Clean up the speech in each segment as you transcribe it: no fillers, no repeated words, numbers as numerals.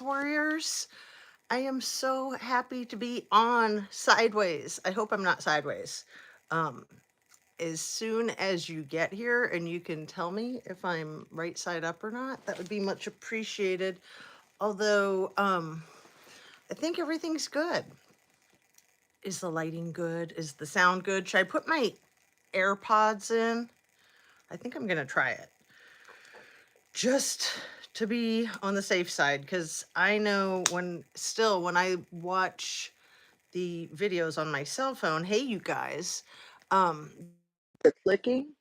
Warriors. I am so happy to be on Sideways. I hope I'm not sideways. Um, as soon as you get here and you can tell me if I'm right side up or not, that would be much appreciated. Although, I think everything's good. Is the lighting good? Is the sound good? Should I put my AirPods in? I think I'm gonna try it. Just to be on the safe side, because I know when I watch the videos on my cell phone, hey, you guys, um, they're clicking.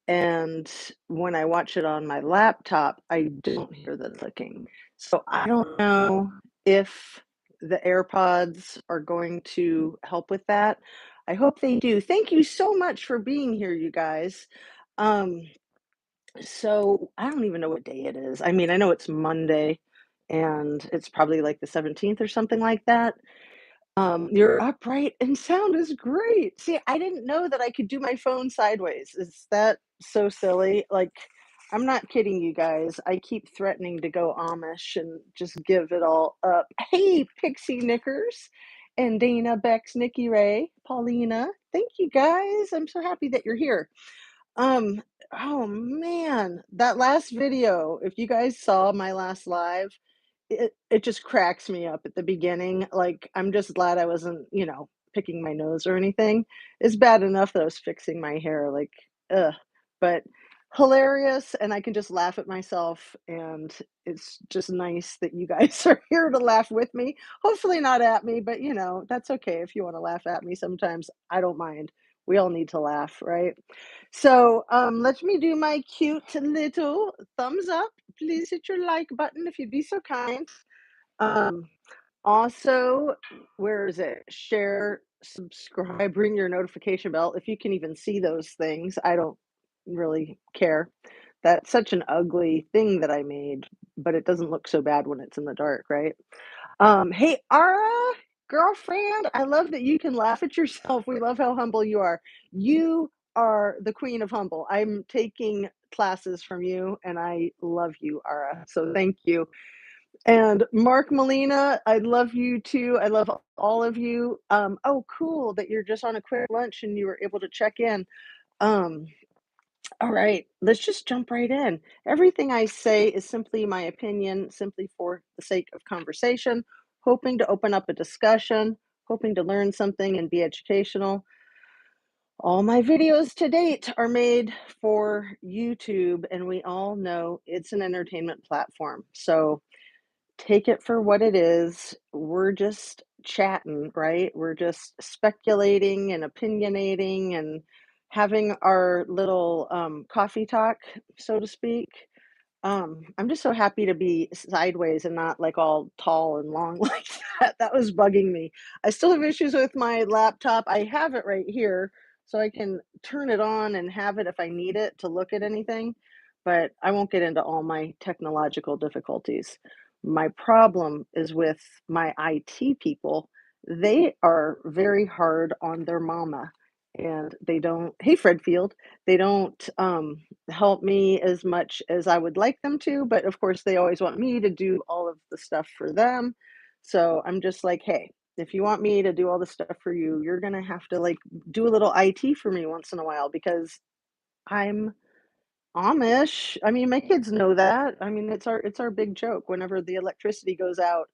And when I watch it on my laptop, I don't hear the clicking. So I don't know if the AirPods are going to help with that. I hope they do. Thank you so much for being here, you guys. Um, so I don't even know what day it is. I mean, I know it's Monday and it's probably like the 17th or something like that. You're upright and sound is great. See, I didn't know that I could do my phone sideways. Is that so silly? Like, I'm not kidding you guys. I keep threatening to go Amish and just give it all up. Hey, Pixie Knickers and Dana, Bex, Nikki Ray, Paulina. Thank you guys. I'm so happy that you're here. Um, oh man, that last video, if you guys saw my last live, it just cracks me up at the beginning. Like, I'm just glad I wasn't, picking my nose or anything. It's bad enough that I was fixing my hair, like, ugh. But hilarious, and I can just laugh at myself, and it's just nice that you guys are here to laugh with me. Hopefully not at me, but that's okay if you want to laugh at me sometimes. I don't mind. We all need to laugh, right? So let me do my cute little thumbs up. Please hit your like button if you'd be so kind. Um, also, where is it? Share, subscribe, ring your notification bell. If you can even see those things, I don't really care. That's such an ugly thing that I made, but it doesn't look so bad when it's in the dark, right? Hey, Ara, girlfriend, I love that you can laugh at yourself. We love how humble you are. You are the queen of humble. I'm taking classes from you, and I love you, Ara. So thank you. And Mark Molina, I love you too. I love all of you. Oh, cool that you're just on a quick lunch and you were able to check in. Um, all right, let's just jump right in. Everything I say is simply my opinion, simply for the sake of conversation, hoping to open up a discussion, hoping to learn something and be educational. All my videos to date are made for YouTube, and we all know it's an entertainment platform. So take it for what it is. We're just chatting, right? We're just speculating and opinionating and having our little coffee talk, so to speak. I'm just so happy to be sideways and not like all tall and long like that. That was bugging me. I still have issues with my laptop. I have it right here, so I can turn it on and have it if I need it to look at anything, but I won't get into all my technological difficulties. My problem is with my IT people. They are very hard on their mama, and they don't, hey, Fredfield, they don't help me as much as I would like them to, but of course, they always want me to do all of the stuff for them. So I'm just like, hey, if you want me to do all the stuff for you, you're gonna have to like do a little IT for me once in a while because I'm Amish. I mean, my kids know that. I mean, it's our big joke whenever the electricity goes out.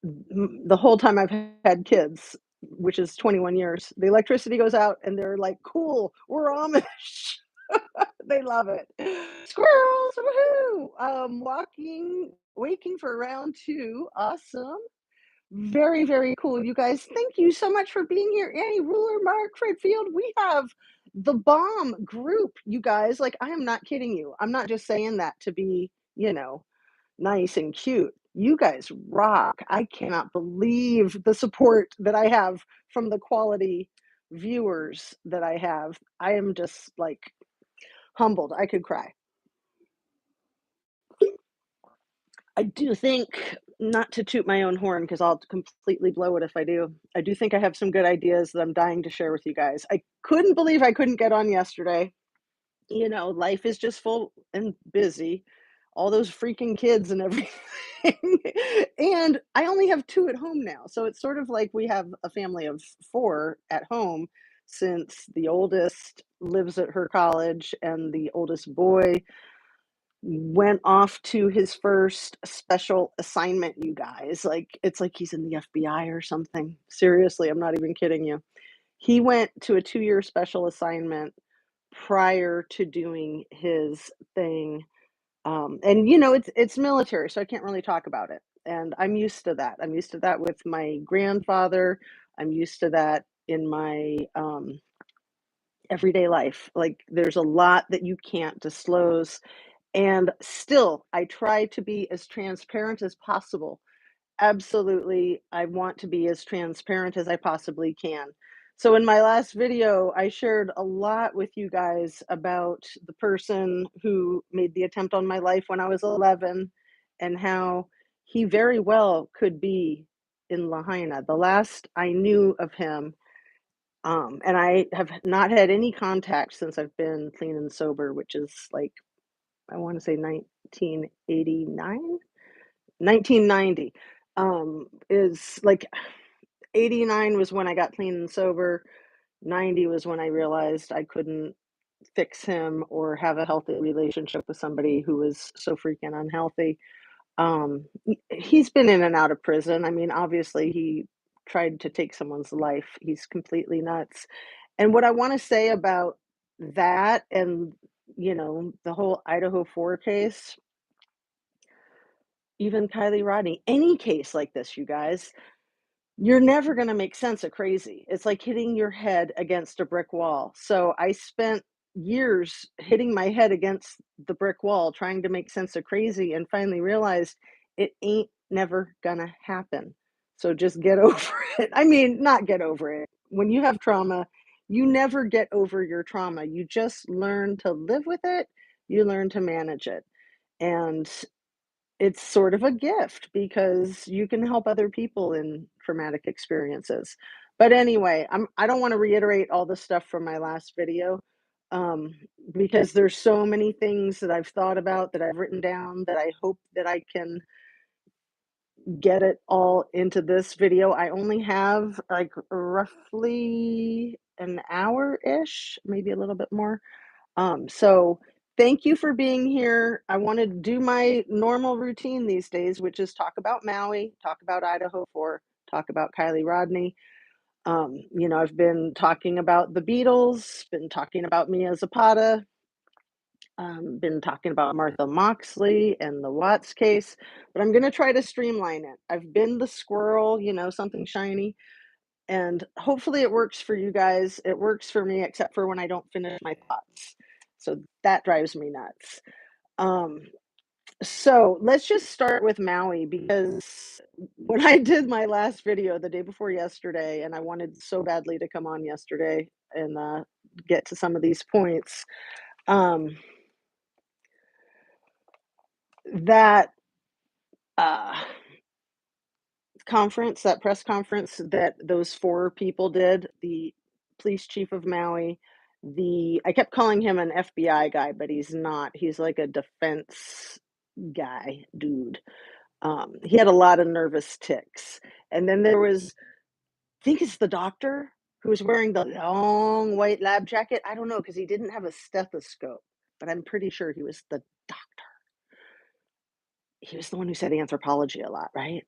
The whole time I've had kids, which is 21 years, the electricity goes out and they're like, "Cool, we're Amish." They love it. Squirrels, woohoo! Waking for round two. Awesome. Very, very cool. You guys, thank you so much for being here. Annie, Ruler, Mark, Fredfield, we have the bomb group, you guys. Like, I am not kidding you. I'm not just saying that to be, nice and cute. You guys rock. I cannot believe the support that I have from the quality viewers that I have. I am just like humbled. I could cry. I do think, not to toot my own horn because I'll completely blow it if I do. I do think I have some good ideas that I'm dying to share with you guys. I couldn't believe I couldn't get on yesterday. Life is just full and busy. all those freaking kids and everything. And I only have 2 at home now, so it's sort of like we have a family of 4 at home since the oldest lives at her college and the oldest boy went off to his first special assignment, you guys. Like, it's like he's in the FBI or something. Seriously, I'm not even kidding you. He went to a 2-year special assignment prior to doing his thing. And it's military, so I can't really talk about it. And I'm used to that. I'm used to that with my grandfather. I'm used to that in my everyday life. Like, there's a lot that you can't disclose. And still, I try to be as transparent as possible. Absolutely, I want to be as transparent as I possibly can. So in my last video, I shared a lot with you guys about the person who made the attempt on my life when I was 11 and how he very well could be in Lahaina. The last I knew of him, and I have not had any contact since I've been clean and sober, which is like, I want to say 1989, 1990, is like 89 was when I got clean and sober. 90 was when I realized I couldn't fix him or have a healthy relationship with somebody who was so freaking unhealthy. He's been in and out of prison. I mean, obviously, he tried to take someone's life. He's completely nuts. And what I want to say about that and, the whole Idaho 4 case, even Kylie Rodney, any case like this, you guys, you're never gonna make sense of crazy. It's like hitting your head against a brick wall. So I spent years hitting my head against the brick wall trying to make sense of crazy and finally realized it ain't never gonna happen. So just get over it. I mean, not get over it. When you have trauma, you never get over your trauma. You just learn to live with it, you learn to manage it. And it's sort of a gift because you can help other people in traumatic experiences. But anyway, I don't wanna reiterate all the stuff from my last video, um, because there's so many things that I've thought about, that I've written down, that I hope that I can get it all into this video. I only have, like, roughly an hour-ish, maybe a little bit more. So thank you for being here. I want to do my normal routine these days, which is talk about Maui, talk about Idaho 4, talk about Kylie Rodney. I've been talking about the Beatles, been talking about Mia Zapata, been talking about Martha Moxley and the Watts case, but I'm going to try to streamline it. I've been the squirrel, something shiny, and hopefully it works for you guys. It works for me, except for when I don't finish my thoughts. So that drives me nuts. Um, so let's just start with Maui because when I did my last video the day before yesterday, and I wanted so badly to come on yesterday and get to some of these points, um, that uh, that press conference that those 4 people did, the police chief of Maui, I kept calling him an FBI guy, but he's not. He's like a defense guy, dude. He had a lot of nervous tics. And then there was, I think it's the doctor who was wearing the long white lab jacket. I don't know because he didn't have a stethoscope, but I'm pretty sure he was the doctor. He was the one who said anthropology a lot, right?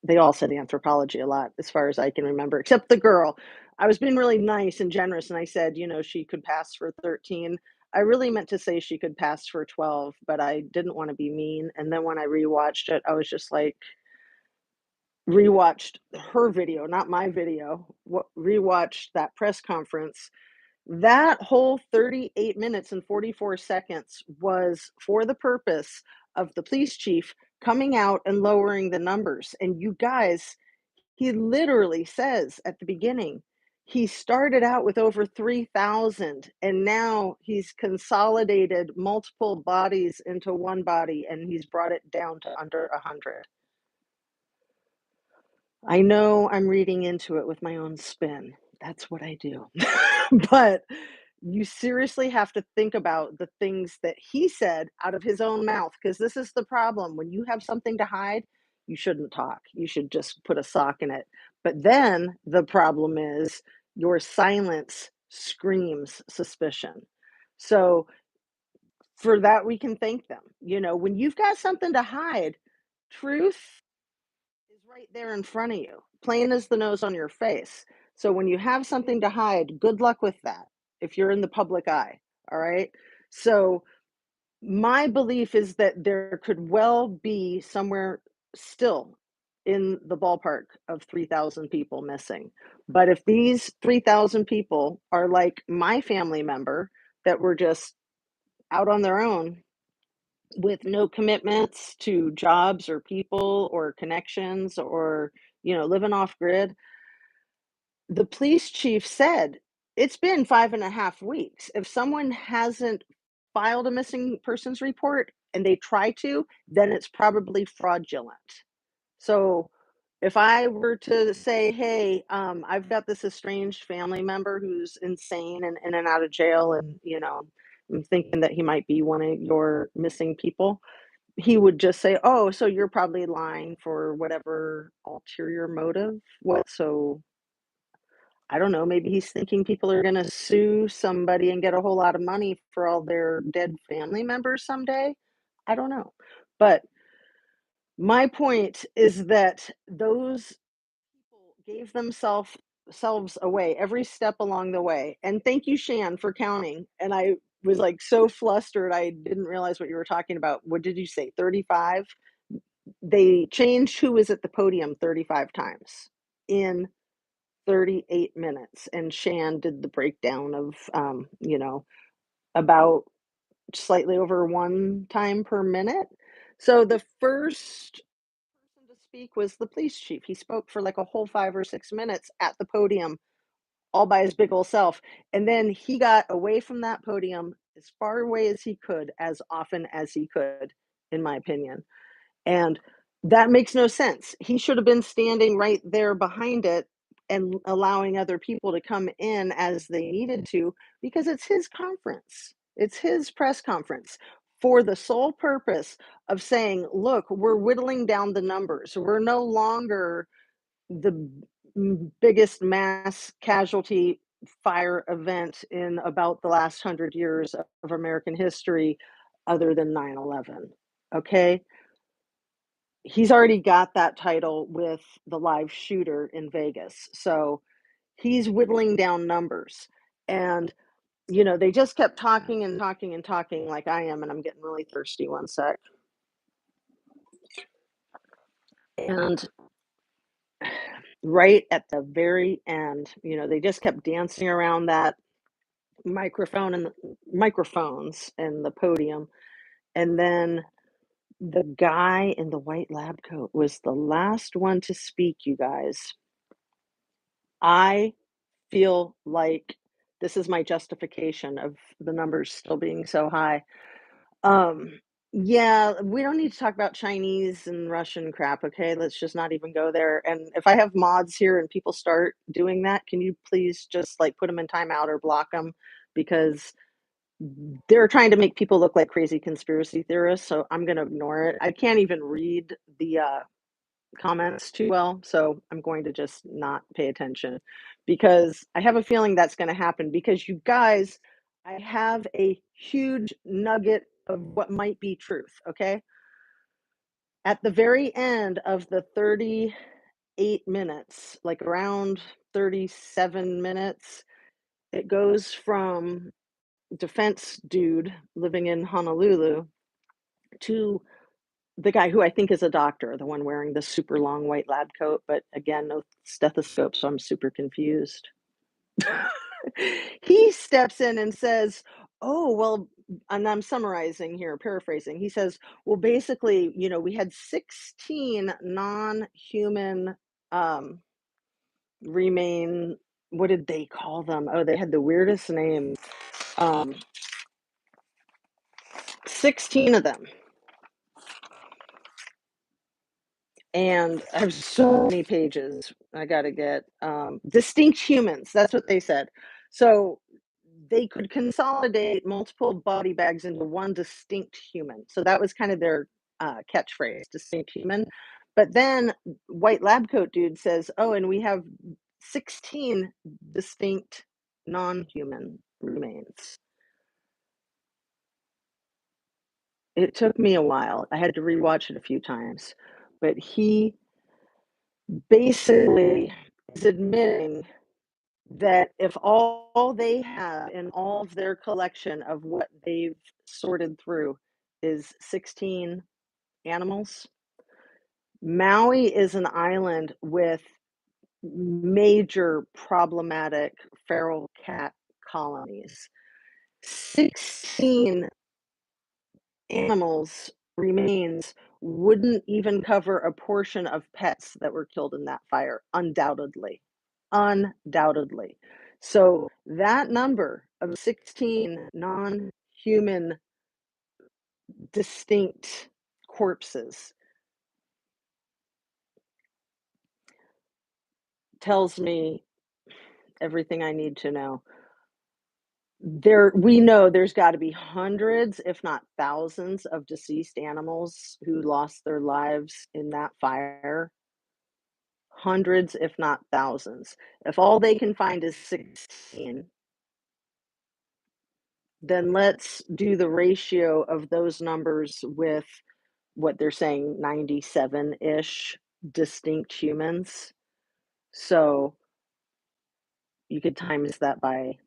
They all said anthropology a lot as far as I can remember, except the girl. I was being really nice and generous, and I said, she could pass for 13. I really meant to say she could pass for 12, but I didn't want to be mean. And then when I rewatched it, I was just like, rewatched her video, not my video, rewatched that press conference. That whole 38 minutes and 44 seconds was for the purpose of the police chief coming out and lowering the numbers. And you guys, he literally says at the beginning, he started out with over 3,000 and now he's consolidated multiple bodies into one body and he's brought it down to under 100. I know I'm reading into it with my own spin. That's what I do. But you seriously have to think about the things that he said out of his own mouth, because this is the problem. When you have something to hide, you shouldn't talk. You should just put a sock in it. But then the problem is your silence screams suspicion. So for that, we can thank them. When you've got something to hide, truth is right there in front of you, plain as the nose on your face. So when you have something to hide, good luck with that if you're in the public eye. All right. So my belief is that there could well be somewhere still in the ballpark of 3,000 people missing. But if these 3,000 people are like my family member that were just out on their own with no commitments to jobs or people or connections, or living off grid, the police chief said it's been 5.5 weeks. If someone hasn't filed a missing persons report and they try to, then it's probably fraudulent. So if I were to say, hey, I've got this estranged family member who's insane and in and out of jail, and I'm thinking that he might be one of your missing people, he would just say, oh, so you're probably lying for whatever ulterior motive. What? So I don't know, maybe he's thinking people are gonna sue somebody and get a whole lot of money for all their dead family members someday. I don't know. But my point is that those people gave themselves selves away every step along the way. And thank you, Shan, for counting. And I was like so flustered, I didn't realize what you were talking about. What did you say? 35? They changed who was at the podium 35 times in 38 minutes. And Shan did the breakdown of, about slightly over one time per minute. So the first person to speak was the police chief. He spoke for like a whole 5 or 6 minutes at the podium, all by his big old self. And then he got away from that podium as far away as he could, as often as he could, in my opinion. And that makes no sense. He should have been standing right there behind it and allowing other people to come in as they needed to, because it's his conference. It's his press conference for the sole purpose of saying, look, we're whittling down the numbers. We're no longer the biggest mass casualty fire event in about the last 100 years of American history, other than 9/11. Okay, he's already got that title with the live shooter in Vegas. So he's whittling down numbers. And, they just kept talking and talking and talking like I am. And I'm getting really thirsty. One sec. And right at the very end, they just kept dancing around that microphone and the microphones and the podium. And then the guy in the white lab coat was the last one to speak, you guys. I feel like this is my justification of the numbers still being so high. Um, yeah, we don't need to talk about Chinese and Russian crap, okay? Let's just not even go there. And if I have mods here and people start doing that, can you please just like put them in timeout or block them? Because they're trying to make people look like crazy conspiracy theorists. So I'm going to ignore it. I can't even read the comments too well, so I'm going to just not pay attention, because I have a feeling that's going to happen. Because you guys, I have a huge nugget of what might be truth, okay? At the very end of the 38 minutes, like around 37 minutes, it goes from defense dude living in Honolulu to the guy who I think is a doctor, the one wearing the super long white lab coat, but again, no stethoscope, so I'm super confused. He steps in and says, oh, well, and I'm summarizing here, paraphrasing. He says, well, basically, we had 16 non-human um, remain. What did they call them? Oh, they had the weirdest name. Um, 16 of them. And I have so many pages I got to get. Distinct humans, that's what they said. So they could consolidate multiple body bags into one distinct human. So that was kind of their catchphrase, distinct human. But then white lab coat dude says, "Oh, and we have 16 distinct non-human remains." It took me a while. I had to rewatch it a few times, but he basically is admitting that if all they have in all of their collection of what they've sorted through is 16 animals, Maui is an island with major problematic feral cat colonies. 16 animals remains wouldn't even cover a portion of pets that were killed in that fire, undoubtedly. Undoubtedly. So that number of 16 non-human distinct corpses tells me everything I need to know. We know there's gotta be hundreds, if not thousands, of deceased animals who lost their lives in that fire. Hundreds, if not thousands. If all they can find is 16, then let's do the ratio of those numbers with what they're saying, 97-ish distinct humans. So you could times that by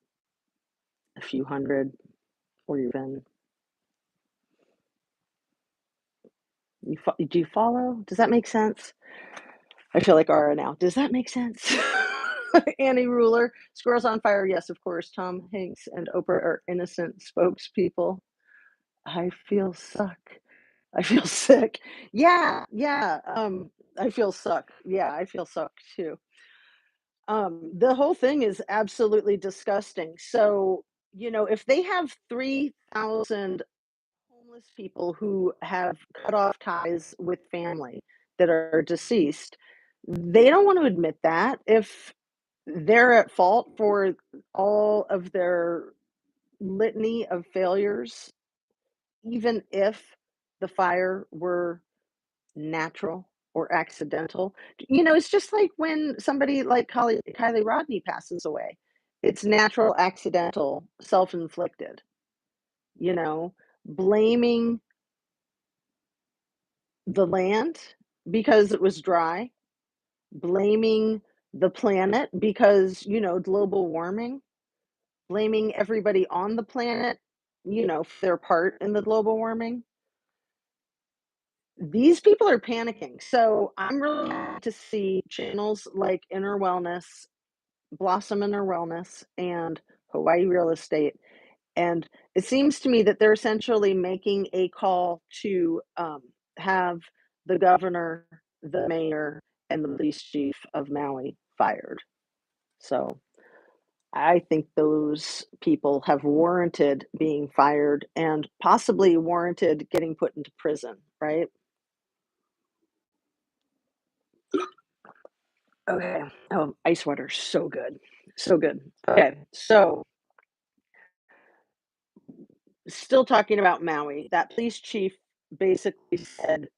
a few hundred or even do you follow? Does that make sense? I feel like Ara now. Does that make sense? Annie Ruler, Squirrels on Fire. Yes, of course. Tom Hanks and Oprah are innocent spokespeople. I feel suck. I feel sick. Yeah, yeah. I feel suck. Yeah, I feel suck too. The whole thing is absolutely disgusting. So, if they have 3,000 homeless people who have cut off ties with family that are deceased, they don't want to admit that. If they're at fault for all of their litany of failures, even if the fire were natural or accidental. It's just like when somebody like Kylie Rodney passes away. It's natural, accidental, self-inflicted, you know, blaming the land because it was dry, blaming the planet because, global warming, blaming everybody on the planet, for their part in the global warming. These people are panicking. So I'm really happy to see channels like Inner Wellness, Blossom Inner Wellness, and Hawaii Real Estate. And it seems to me that they're essentially making a call to have the governor, the mayor, and the police chief of Maui fired. So I think those people have warranted being fired and possibly warranted getting put into prison, right? Okay. Oh, ice water, so good. So good. Okay. So, still talking about Maui, that police chief basically said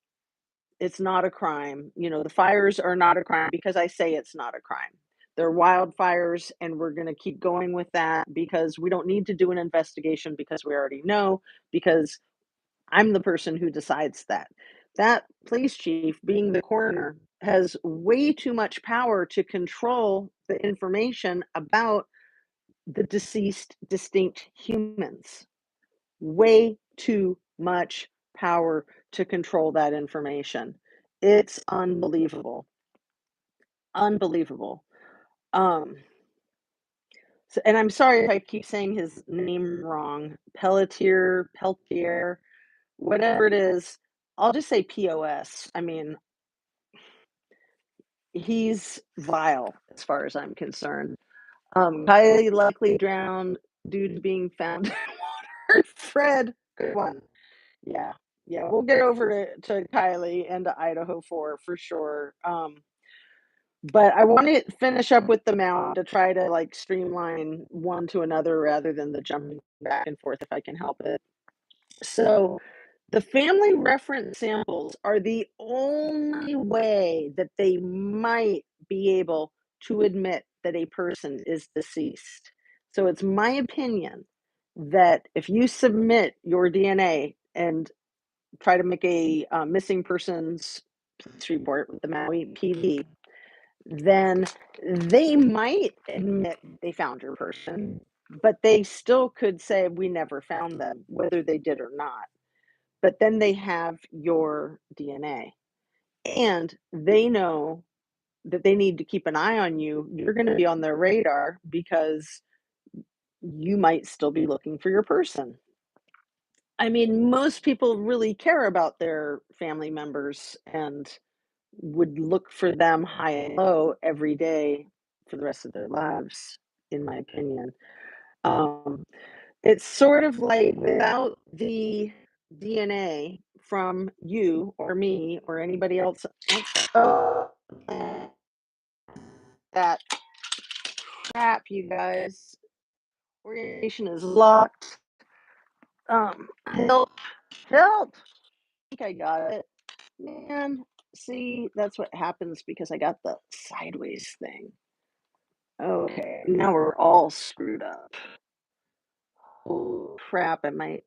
it's not a crime. The fires are not a crime because I say it's not a crime. They're wildfires, and we're going to keep going with that because we don't need to do an investigation because we already know, because I'm the person who decides that. That police chief, being the coroner, has way too much power to control the information about the deceased distinct humans. Way too much power to control that information. It's unbelievable. Unbelievable. Um, and I'm sorry if I keep saying his name wrong. Peltier, whatever it is. I'll just say POS. I mean, he's vile as far as I'm concerned. Highly likely drowned, dude being found in water. Fred, good one. Yeah, yeah, we'll get over to Kylie and to Idaho for sure. But I want to finish up with the mound to try to like streamline one to another rather than the jumping back and forth if I can help it. So the family reference samples are the only way that they might be able to admit that a person is deceased. So it's my opinion that if you submit your DNA and try to make a missing persons police report with the Maui PD, then they might admit they found your person, but they still could say we never found them, whether they did or not. But then they have your DNA and they know that they need to keep an eye on you. You're going to be on their radar because you might still be looking for your person. I mean, most people really care about their family members and would look for them high and low every day for the rest of their lives, in my opinion. Um, it's sort of like without the DNA from you or me or anybody else oh, that crap, you guys. Orientation is locked. Help, help. I think I got it. Man, see, that's what happens because I got the sideways thing. Okay, now we're all screwed up. Oh crap, I might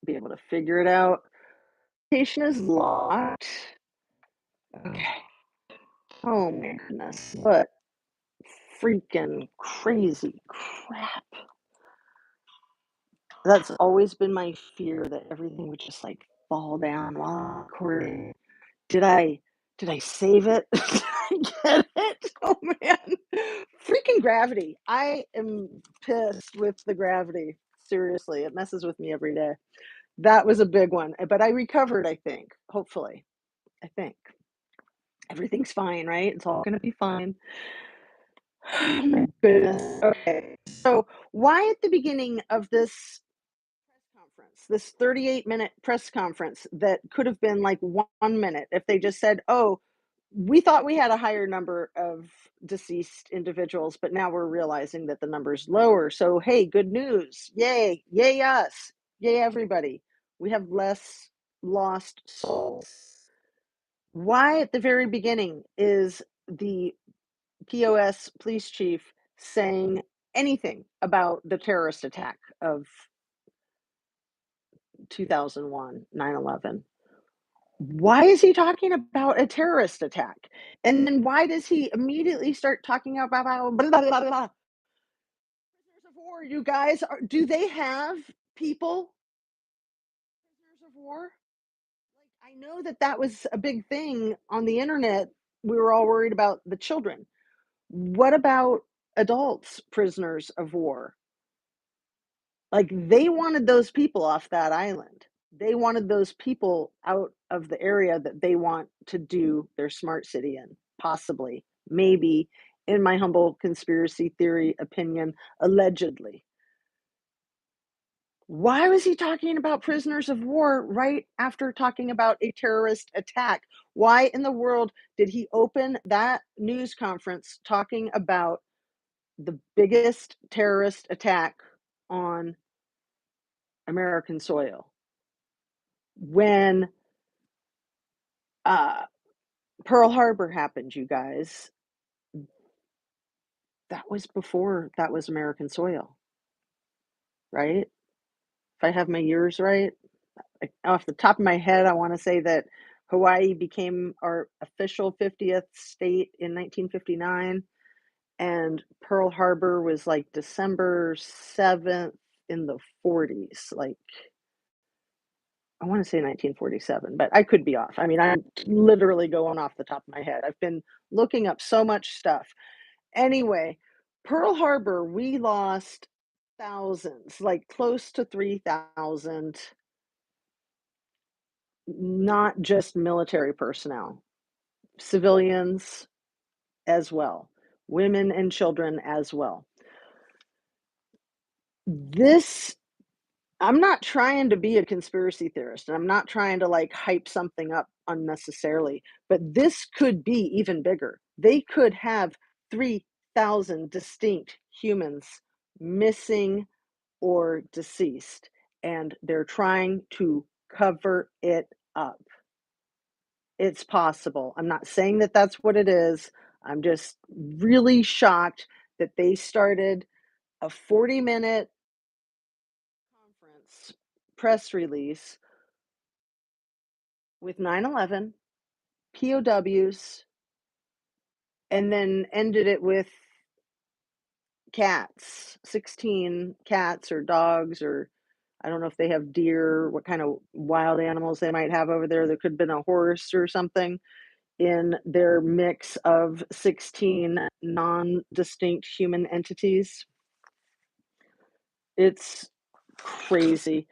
be able to figure it out. Station is locked. Okay. Oh my goodness. What freaking crazy crap. That's always been my fear that everything would just like fall down while I'm recording. Did I did I save it? Did I get it? Oh man. Freaking gravity. I am pissed with the gravity. Seriously, it messes with me every day. That was a big one, but I recovered, I think. Hopefully. I think. Everything's fine, right? It's all gonna be fine. Oh my goodness. Okay. So why at the beginning of this conference, this 38-minute press conference that could have been like 1 minute if they just said, oh, we thought we had a higher number of deceased individuals, but now we're realizing that the number's lower. So, hey, good news. Yay. Yay, us. Yay, everybody. We have less lost souls. Why at the very beginning is the POS police chief saying anything about the terrorist attack of 2001, 9/11? Why is he talking about a terrorist attack? And then why does he immediately start talking about blah, blah, blah, blah. Prisoners of war, you guys, do they have people prisoners of war? Like, I know that that was a big thing on the internet. We were all worried about the children. What about adults prisoners of war? Like, they wanted those people off that island. They wanted those people out of the area that they want to do their smart city in, possibly, maybe, in my humble conspiracy theory opinion, allegedly. Why was he talking about prisoners of war right after talking about a terrorist attack? Why in the world did he open that news conference talking about the biggest terrorist attack on American soil? When uh, Pearl Harbor happened, you guys, that was before that was American soil, right? If I have my years right, off the top of my head, I want to say that Hawaii became our official 50th state in 1959, and Pearl Harbor was like December 7th in the 40s, like I want to say 1947, but I could be off. I mean, I'm literally going off the top of my head. I've been looking up so much stuff. Anyway, Pearl Harbor, we lost thousands, like close to 3,000, not just military personnel, civilians as well, women and children as well. This I'm not trying to be a conspiracy theorist, and I'm not trying to like hype something up unnecessarily, but this could be even bigger. They could have 3,000 distinct humans missing or deceased, and they're trying to cover it up. It's possible. I'm not saying that that's what it is. I'm just really shocked that they started a 40-minute conference press release with 9/11, POWs, and then ended it with cats, 16 cats or dogs, or I don't know if they have deer, what kind of wild animals they might have over there. There could have been a horse or something in their mix of 16 non-distinct human entities. It's crazy.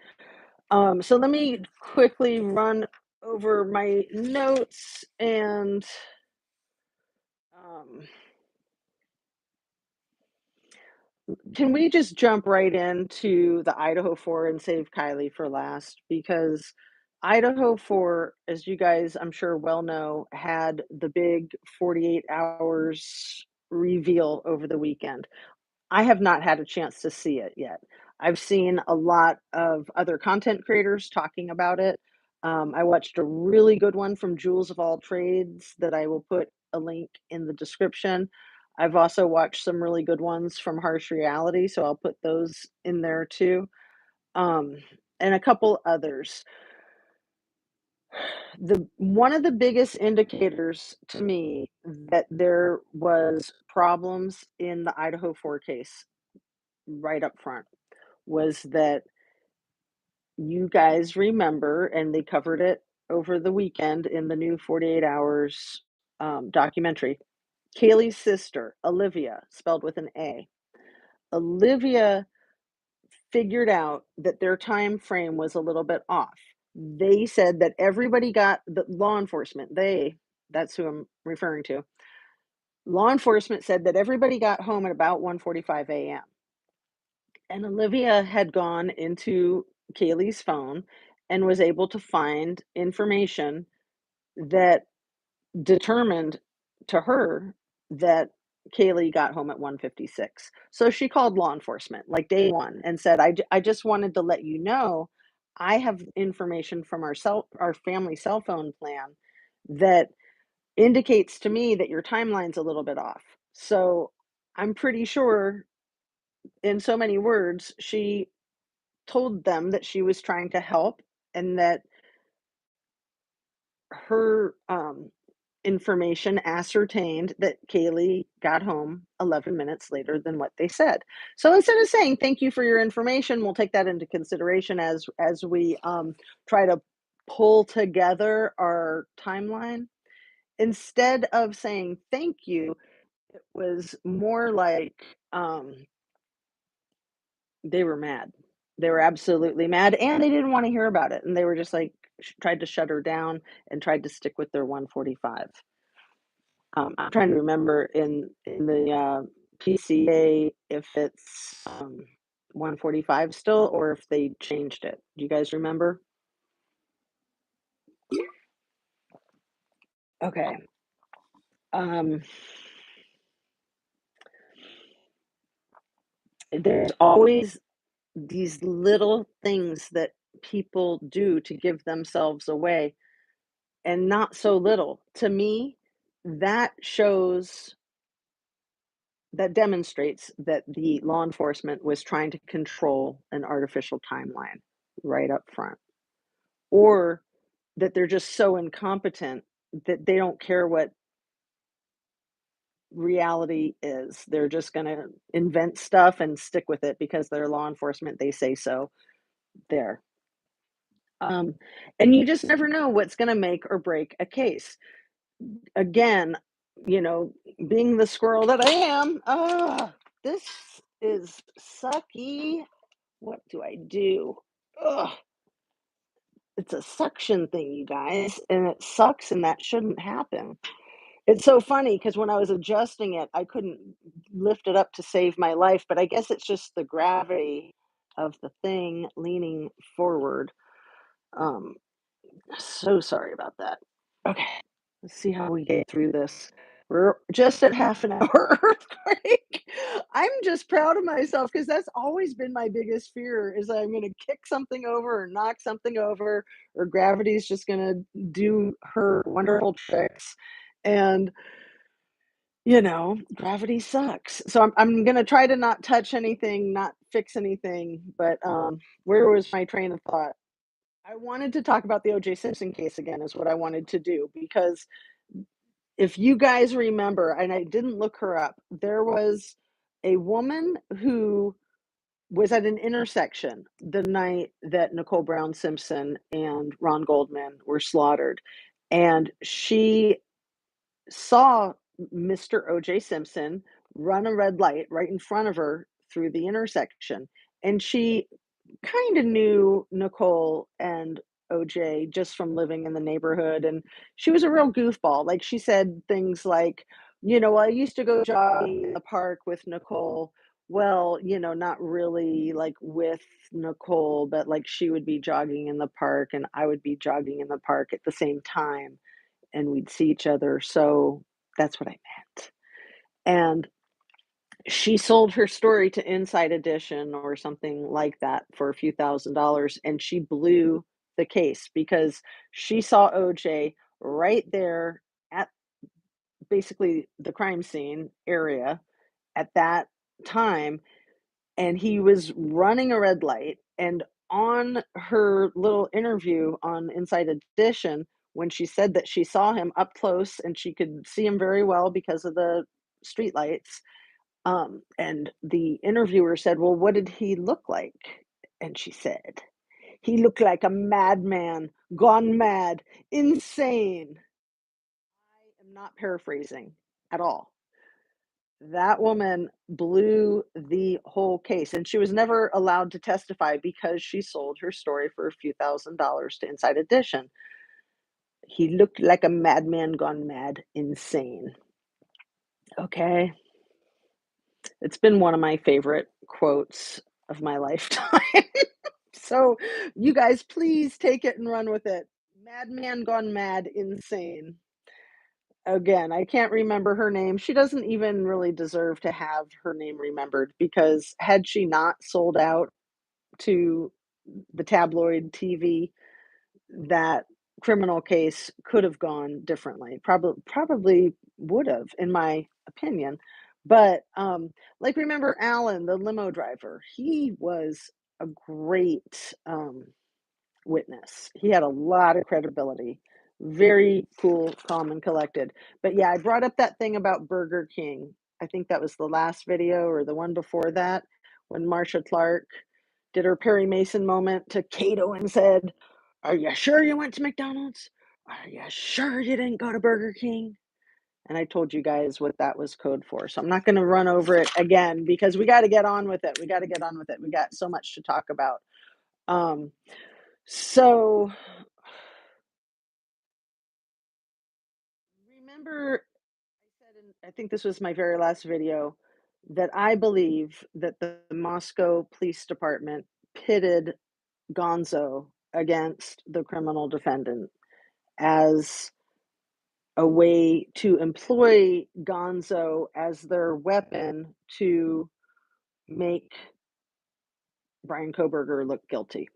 So let me quickly run over my notes and um, can we just jump right into the Idaho 4 and save Kylie for last? Because Idaho 4, as you guys I'm sure well know, had the big 48 hours reveal over the weekend. I have not had a chance to see it yet. I've seen a lot of other content creators talking about it. I watched a really good one from Jules of All Trades that I will put a link in the description. I've also watched some really good ones from Harsh Reality, so I'll put those in there too. Um, and a couple others. The one of the biggest indicators to me that there was problems in the Idaho 4 case right up front was that you guys remember, and they covered it over the weekend in the new 48 Hours documentary. Kaylee's sister, Olivia, spelled with an A. Olivia figured out that their time frame was a little bit off. They said that everybody got the law enforcement, that's who I'm referring to. Law enforcement said that everybody got home at about 1:45 a.m. And Olivia had gone into Kaylee's phone and was able to find information that determined to her that Kaylee got home at 1:56. So she called law enforcement like day one and said, I just wanted to let you know I have information from our family cell phone plan that indicates to me that your timeline's a little bit off. So I'm pretty sure in so many words, she told them that she was trying to help and that her information ascertained that Kaylee got home 11 minutes later than what they said. So instead of saying thank you for your information, we'll take that into consideration as we try to pull together our timeline. Instead of saying thank you, it was more like they were mad. They were absolutely mad, and they didn't wanna hear about it, and they were just, like, tried to shut her down and tried to stick with their 145. I'm trying to remember in the, PCA if it's, 145 still or if they changed it. Do you guys remember? Okay. Um, there's always these little things that people do to give themselves away, and not so little. To me, that shows that demonstrates that the law enforcement was trying to control an artificial timeline right up front, or that they're just so incompetent that they don't care what reality is. They're just going to invent stuff and stick with it because they're law enforcement. They say so. There. Um, and you just never know what's going to make or break a case. Again, you know, being the squirrel that I am, this is sucky. What do I do? Ugh, it's a suction thing, you guys, and it sucks, and that shouldn't happen. It's so funny because when I was adjusting it, I couldn't lift it up to save my life, but I guess it's just the gravity. of the thing leaning forward. Um, so sorry about that. Okay, let's see how we get through this. We're just at half an hour earthquake. I'm just proud of myself because that's always been my biggest fear is I'm going to kick something over or knock something over or gravity's just going to do her wonderful tricks. And gravity sucks. So I'm gonna try to not touch anything, not fix anything. But where was my train of thought? I wanted to talk about the O.J. Simpson case again, is what I wanted to do because if you guys remember, and I didn't look her up, there was a woman who was at an intersection the night that Nicole Brown Simpson and Ron Goldman were slaughtered, and she saw Mr. O.J. Simpson run a red light right in front of her through the intersection. And she kind of knew Nicole and OJ just from living in the neighborhood. And she was a real goofball. Like she said things like, I used to go jogging in the park with Nicole. Well, not really like with Nicole, but like she would be jogging in the park and I would be jogging in the park at the same time and we'd see each other. So that's what I meant. And she sold her story to Inside Edition or something like that for a few $1,000s, and she blew the case because she saw OJ right there at basically the crime scene area at that time, and he was running a red light. And on her little interview on Inside Edition, when she said that she saw him up close and she could see him very well because of the street lights, and the interviewer said, "Well, what did he look like?" And she said, "He looked like a madman, gone mad, insane." I am not paraphrasing at all. That woman blew the whole case, and she was never allowed to testify because she sold her story for a few $1,000s to Inside Edition. He looked like a madman gone mad, insane. Okay. It's been one of my favorite quotes of my lifetime. So, you guys, please take it and run with it. Madman gone mad, insane. Again, I can't remember her name. She doesn't even really deserve to have her name remembered because had she not sold out to the tabloid TV, that criminal case could have gone differently. Probably would have, in my opinion. But like remember Alan, the limo driver, he was a great witness. He had a lot of credibility. Very cool, calm, and collected. But yeah, I brought up that thing about Burger King. I think that was the last video or the one before that when Marsha Clark did her Perry Mason moment to Cato and said, "Are you sure you went to McDonald's? Are you sure you didn't go to Burger King?" And I told you guys what that was code for. So I'm not going to run over it again because we got to get on with it. We got to get on with it. We got so much to talk about. Um, so remember, I said, I think this was my very last video, that I believe that the Moscow Police Department pitted Gonzo against the criminal defendant as a way to employ Gonzo as their weapon to make Brian Koberger look guilty.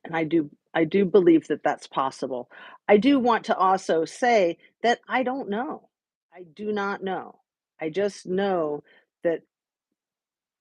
And I do believe that that's possible. I do want to also say that I don't know. I do not know. I just know that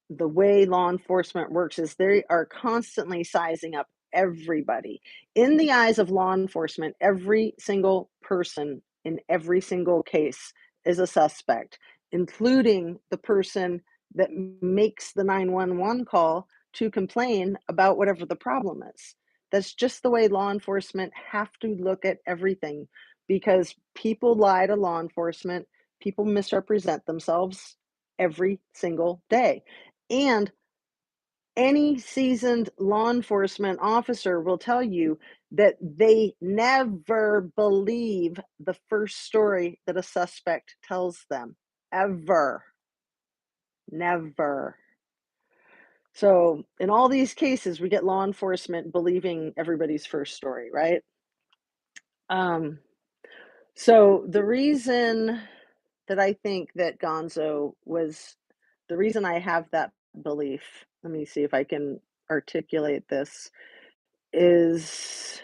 the way law enforcement works is they are constantly sizing up everybody. In the eyes of law enforcement, every single person in every single case is a suspect, including the person that makes the 911 call to complain about whatever the problem is. That's just the way law enforcement have to look at everything because people lie to law enforcement, people misrepresent themselves every single day. And any seasoned law enforcement officer will tell you that they never believe the first story that a suspect tells them. Ever. Never. So, in all these cases, we get law enforcement believing everybody's first story, right? Um, so the reason that I think that Gonzo was the reason I have that belief, let me see if I can articulate this, is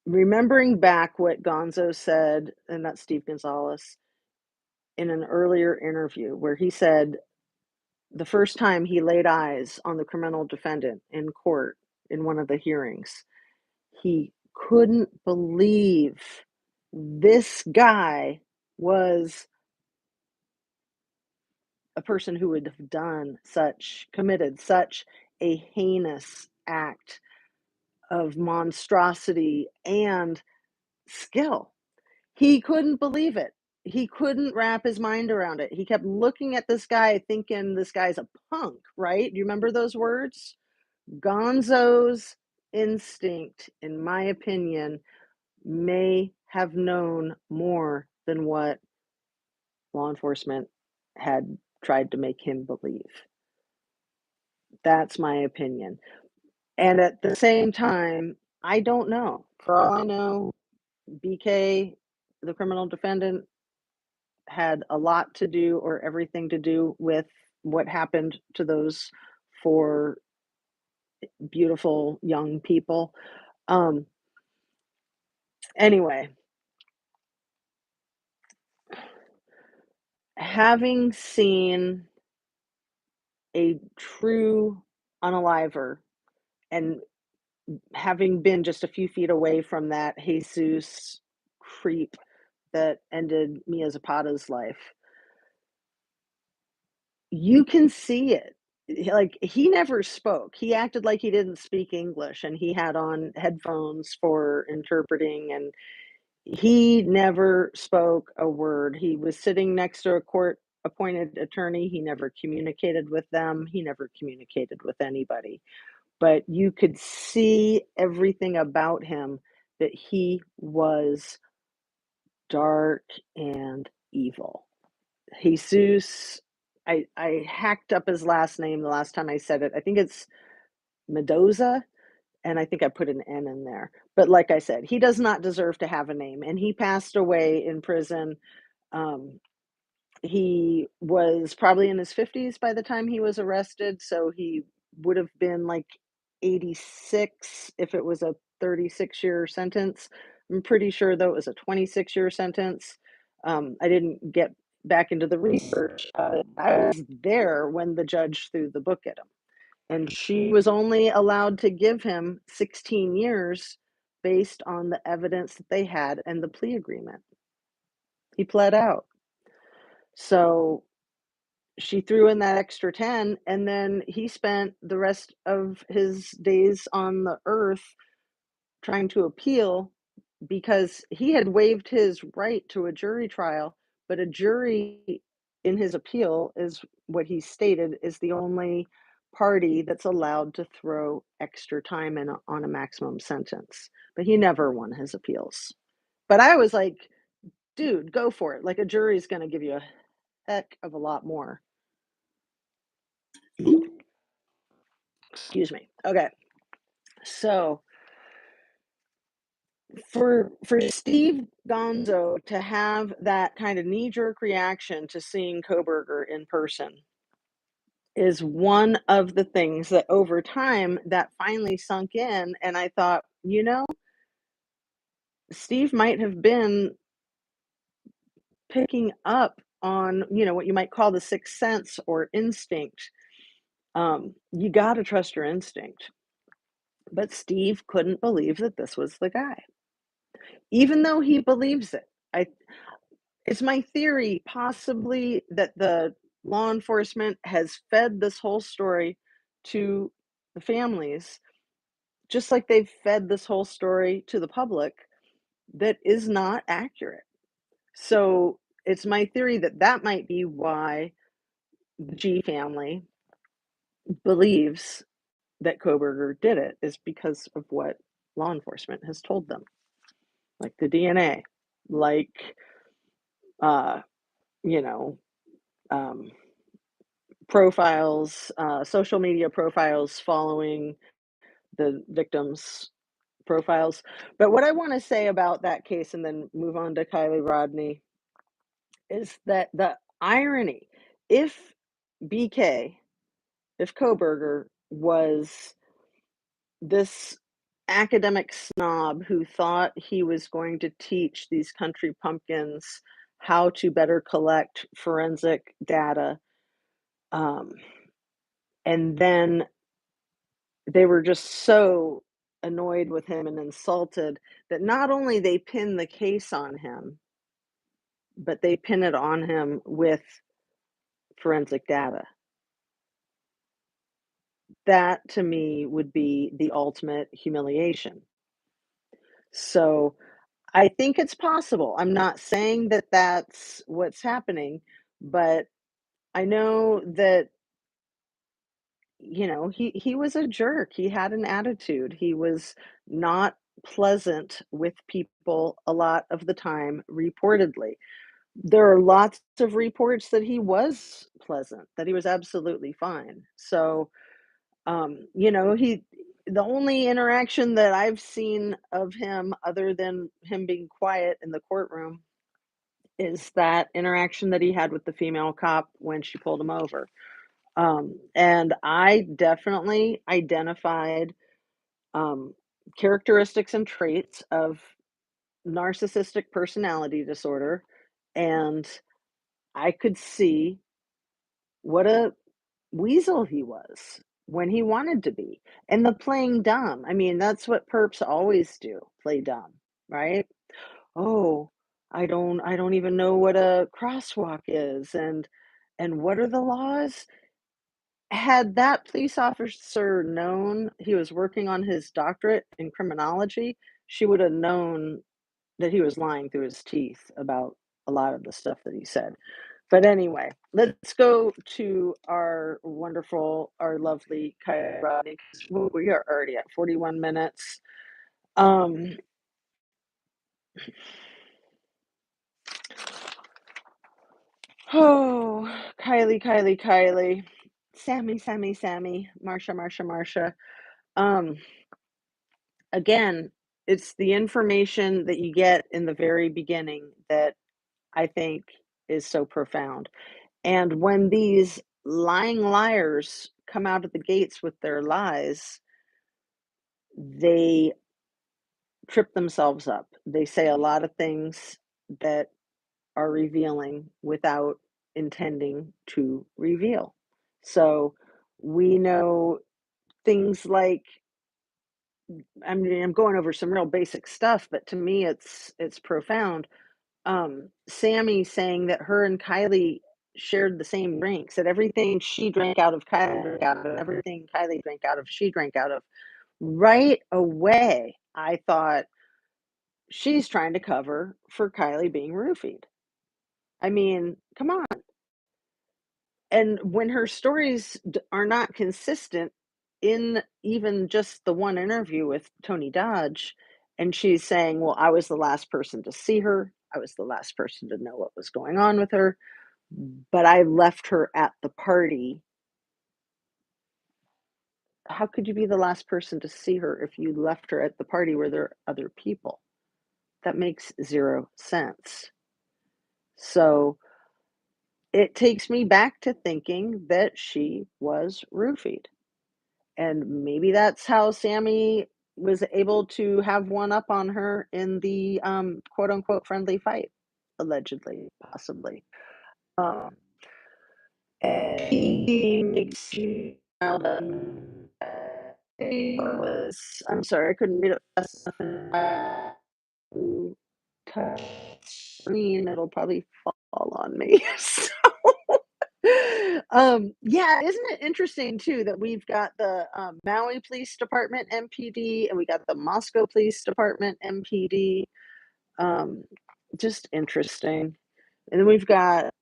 remembering back what Gonzo said, and that's Steve Gonzalez, in an earlier interview where he said the first time he laid eyes on the criminal defendant in court in one of the hearings, he couldn't believe this guy was a person who would have committed such a heinous act of monstrosity and skill. He couldn't believe it. He couldn't wrap his mind around it. He kept looking at this guy thinking this guy's a punk, right? Do you remember those words? Gonzo's instinct, in my opinion, may have known more than what law enforcement had tried to make him believe. That's my opinion. And at the same time, I don't know. For all I know, BK, the criminal defendant, had a lot to do or everything to do with what happened to those four beautiful young people. Um, anyway, having seen a true unaliver and having been just a few feet away from that Jesus creep that ended Mia Zapata's life, you can see it. Like, he never spoke. He acted like he didn't speak English, and he had on headphones for interpreting, and he never spoke a word. He was sitting next to a court-appointed attorney. He never communicated with them. He never communicated with anybody. But you could see everything about him that he was dark and evil. Jesus, I hacked up his last name the last time I said it. I think it's Mendoza, and I think I put an N in there. But like I said, he does not deserve to have a name, and he passed away in prison. Um, he was probably in his 50s by the time he was arrested, so he would have been like 86 if it was a 36-year sentence. I'm pretty sure, though, it was a 26-year sentence. I didn't get back into the research. I was there when the judge threw the book at him, and she was only allowed to give him 16 years based on the evidence that they had and the plea agreement. He pled out. So she threw in that extra 10, and then he spent the rest of his days on the earth trying to appeal because he had waived his right to a jury trial, but a jury in his appeal is what he stated is the only party that's allowed to throw extra time in on a maximum sentence. But he never won his appeals. But I was like, dude, go for it. Like, a jury's going to give you a heck of a lot more. Excuse me. Okay. So for Steve Gonzo to have that kind of knee-jerk reaction to seeing Koberger in person is one of the things that over time that finally sunk in, and I thought, Steve might have been picking up on, what you might call the sixth sense or instinct. You got to trust your instinct. But Steve couldn't believe that this was the guy, even though he believes it. I It's my theory, possibly, that the law enforcement has fed this whole story to the families, just like they've fed this whole story to the public that is not accurate. So it's my theory that that might be why the G family believes that Koberger did it, is because of what law enforcement has told them, like the DNA, like, uh, you know, um, profiles, social media profiles following the victims' profiles. But what I want to say about that case and then move on to Kylie Rodney is that the irony, if BK, if Koberger was this academic snob who thought he was going to teach these country pumpkins how to better collect forensic data, um, and then they were just so annoyed with him and insulted that not only they pin the case on him, but they pin it on him with forensic data. That to me would be the ultimate humiliation. So I think it's possible. I'm not saying that that's what's happening, but I know that, he was a jerk. He had an attitude. He was not pleasant with people a lot of the time, reportedly. There are lots of reports that he was pleasant, that he was absolutely fine. So, he the only interaction that I've seen of him other than him being quiet in the courtroom is that interaction that he had with the female cop when she pulled him over. And I definitely identified um, characteristics and traits of narcissistic personality disorder. And I could see what a weasel he was when he wanted to be. And the playing dumb. I mean, that's what perps always do, play dumb, right? Oh, I don't even know what a crosswalk is and what are the laws? Had that police officer known he was working on his doctorate in criminology, she would have known that he was lying through his teeth about a lot of the stuff that he said. But anyway, let's go to our lovely Kylie Rodney, 'cause we are already at 41 minutes. Um, oh, Kylie, Sammy, Marsha. Um, again, it's the information that you get in the very beginning that I think is so profound. And when these lying liars come out of the gates with their lies, they trip themselves up. They say a lot of things that are revealing without intending to reveal. So we know things like, I mean, I'm going over some real basic stuff, but to me it's profound. Sammy saying that her and Kylie shared the same drinks, that everything she drank out of, Kylie drank out of, everything Kylie drank out of, she drank out of. Right away, I thought she's trying to cover for Kylie being roofied. I mean, come on. And when her stories are not consistent in even just the one interview with Tony Dodge, and she's saying, well, I was the last person to see her. I was the last person to know what was going on with her, but I left her at the party. How could you be the last person to see her if you left her at the party where there are other people? That makes zero sense. So it takes me back to thinking that she was roofied. And maybe that's how Sammy was able to have one up on her in the quote unquote friendly fight, allegedly, possibly. Um, and he makes you was, I'm sorry, I couldn't read it fast enough to touch screen. It'll probably fall on me. So yeah, isn't it interesting too that we've got the Maui Police Department MPD and we got the Moscow Police Department MPD? Um, just interesting. And then we've got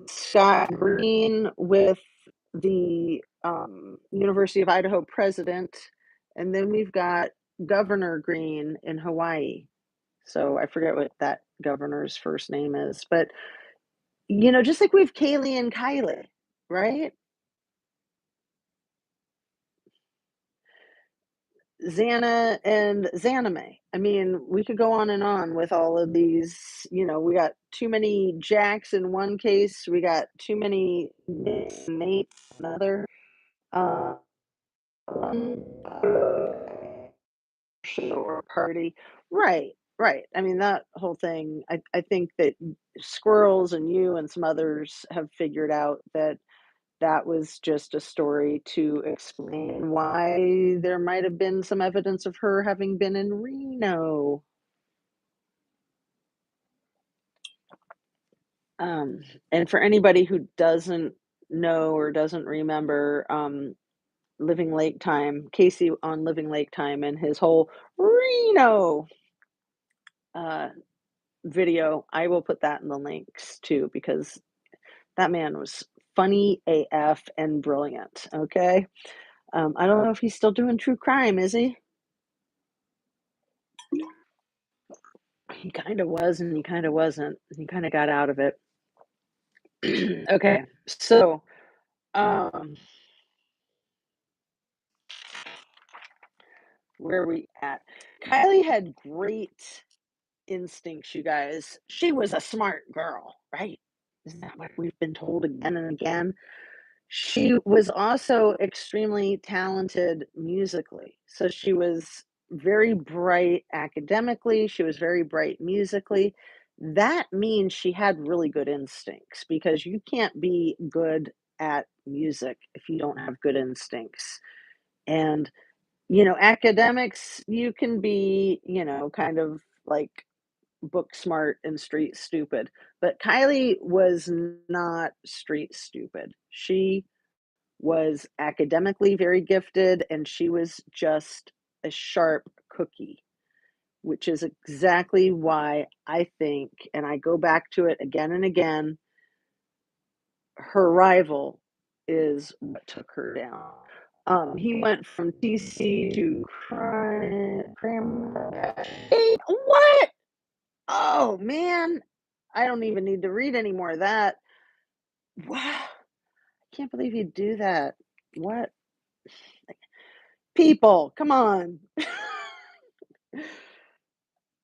Scott Green with the University of Idaho president, and then we've got Governor Green in Hawaii. So I forget what that governor's first name is, but just like we have Kaylee and Kylie, right? Xana and Xaname. I mean, we could go on and on with all of these. We got too many Jacks in one case. We got too many Nates in another. Uh, one show or party. Right, right. I mean, that whole thing, I think that Squirrels and you and some others have figured out that that was just a story to explain why there might have been some evidence of her having been in Reno. Um, and for anybody who doesn't know or doesn't remember, Living Lake Time, Casey on Living Lake Time and his whole Reno uh, video, I will put that in the links too, because that man was funny AF and brilliant. Okay. I don't know if he's still doing true crime, is he? He kind of was and he kind of wasn't. He kind of got out of it. Okay. So, um, where are we at? Kylie had great instincts, you guys. She was a smart girl, right? Isn't that what we've been told again and again? She was also extremely talented musically. So she was very bright academically, she was very bright musically. That means she had really good instincts because you can't be good at music if you don't have good instincts. And, academics, you can be, kind of like book smart and street stupid. But Kylie was not street stupid. She was academically very gifted, and she was just a sharp cookie, which is exactly why I think, and I go back to it again and again, her rival is what took her down. He went from TC to what? Oh man, I don't even need to read any more of that. Wow, I can't believe he'd do that. What people? Come on.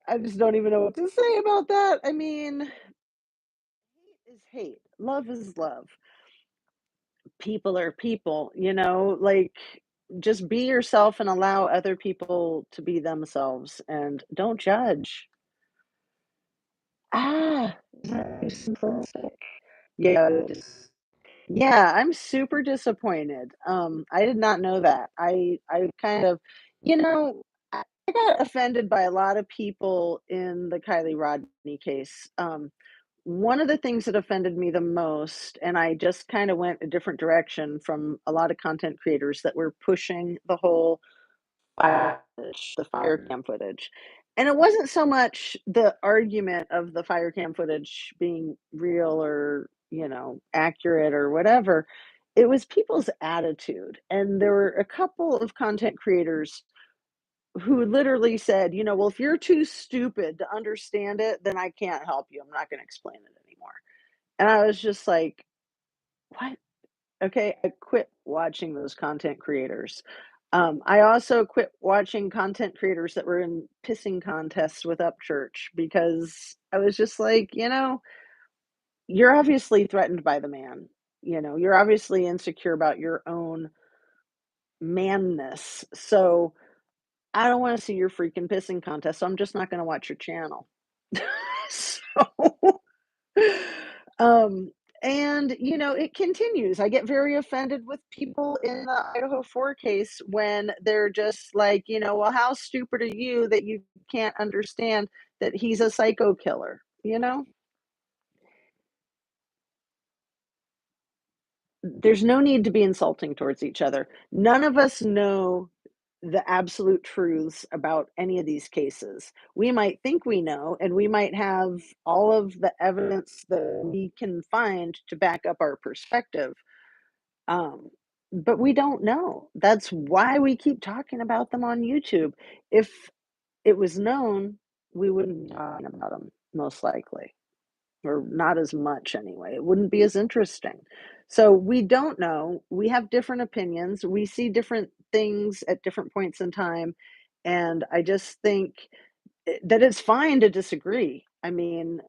I just don't even know what to say about that. I mean, hate is hate, love is love. People are people, like just be yourself and allow other people to be themselves and don't judge. Ah, is that too simplistic? Yeah, yeah, I'm super disappointed. I did not know that. I kind of, you know, I got offended by a lot of people in the Kylie Rodney case. One of the things that offended me the most, and I just kind of went a different direction from a lot of content creators that were pushing the whole the fire cam footage. And it wasn't so much the argument of the fire cam footage being real or, accurate or whatever. It was people's attitude. And there were a couple of content creators who literally said, well, if you're too stupid to understand it, then I can't help you. I'm not going to explain it anymore. And I was just like, what? Okay, I quit watching those content creators. I also quit watching content creators that were in pissing contests with Upchurch because I was just like, you're obviously threatened by the man. You're obviously insecure about your own manness. So I don't want to see your freaking pissing contest. So I'm just not going to watch your channel. so Um, and it continues. I get very offended with people in the Idaho 4 case when they're just like, well, how stupid are you that you can't understand that he's a psycho killer? There's no need to be insulting towards each other. None of us know the absolute truths about any of these cases. We might think we know, and we might have all of the evidence that we can find to back up our perspective. Um, but we don't know. That's why we keep talking about them on YouTube. If it was known, we wouldn't be talking about them, most likely, or not as much anyway. It wouldn't be as interesting. So we don't know. We have different opinions. We see different things at different points in time, and I just think that it's fine to disagree. I mean,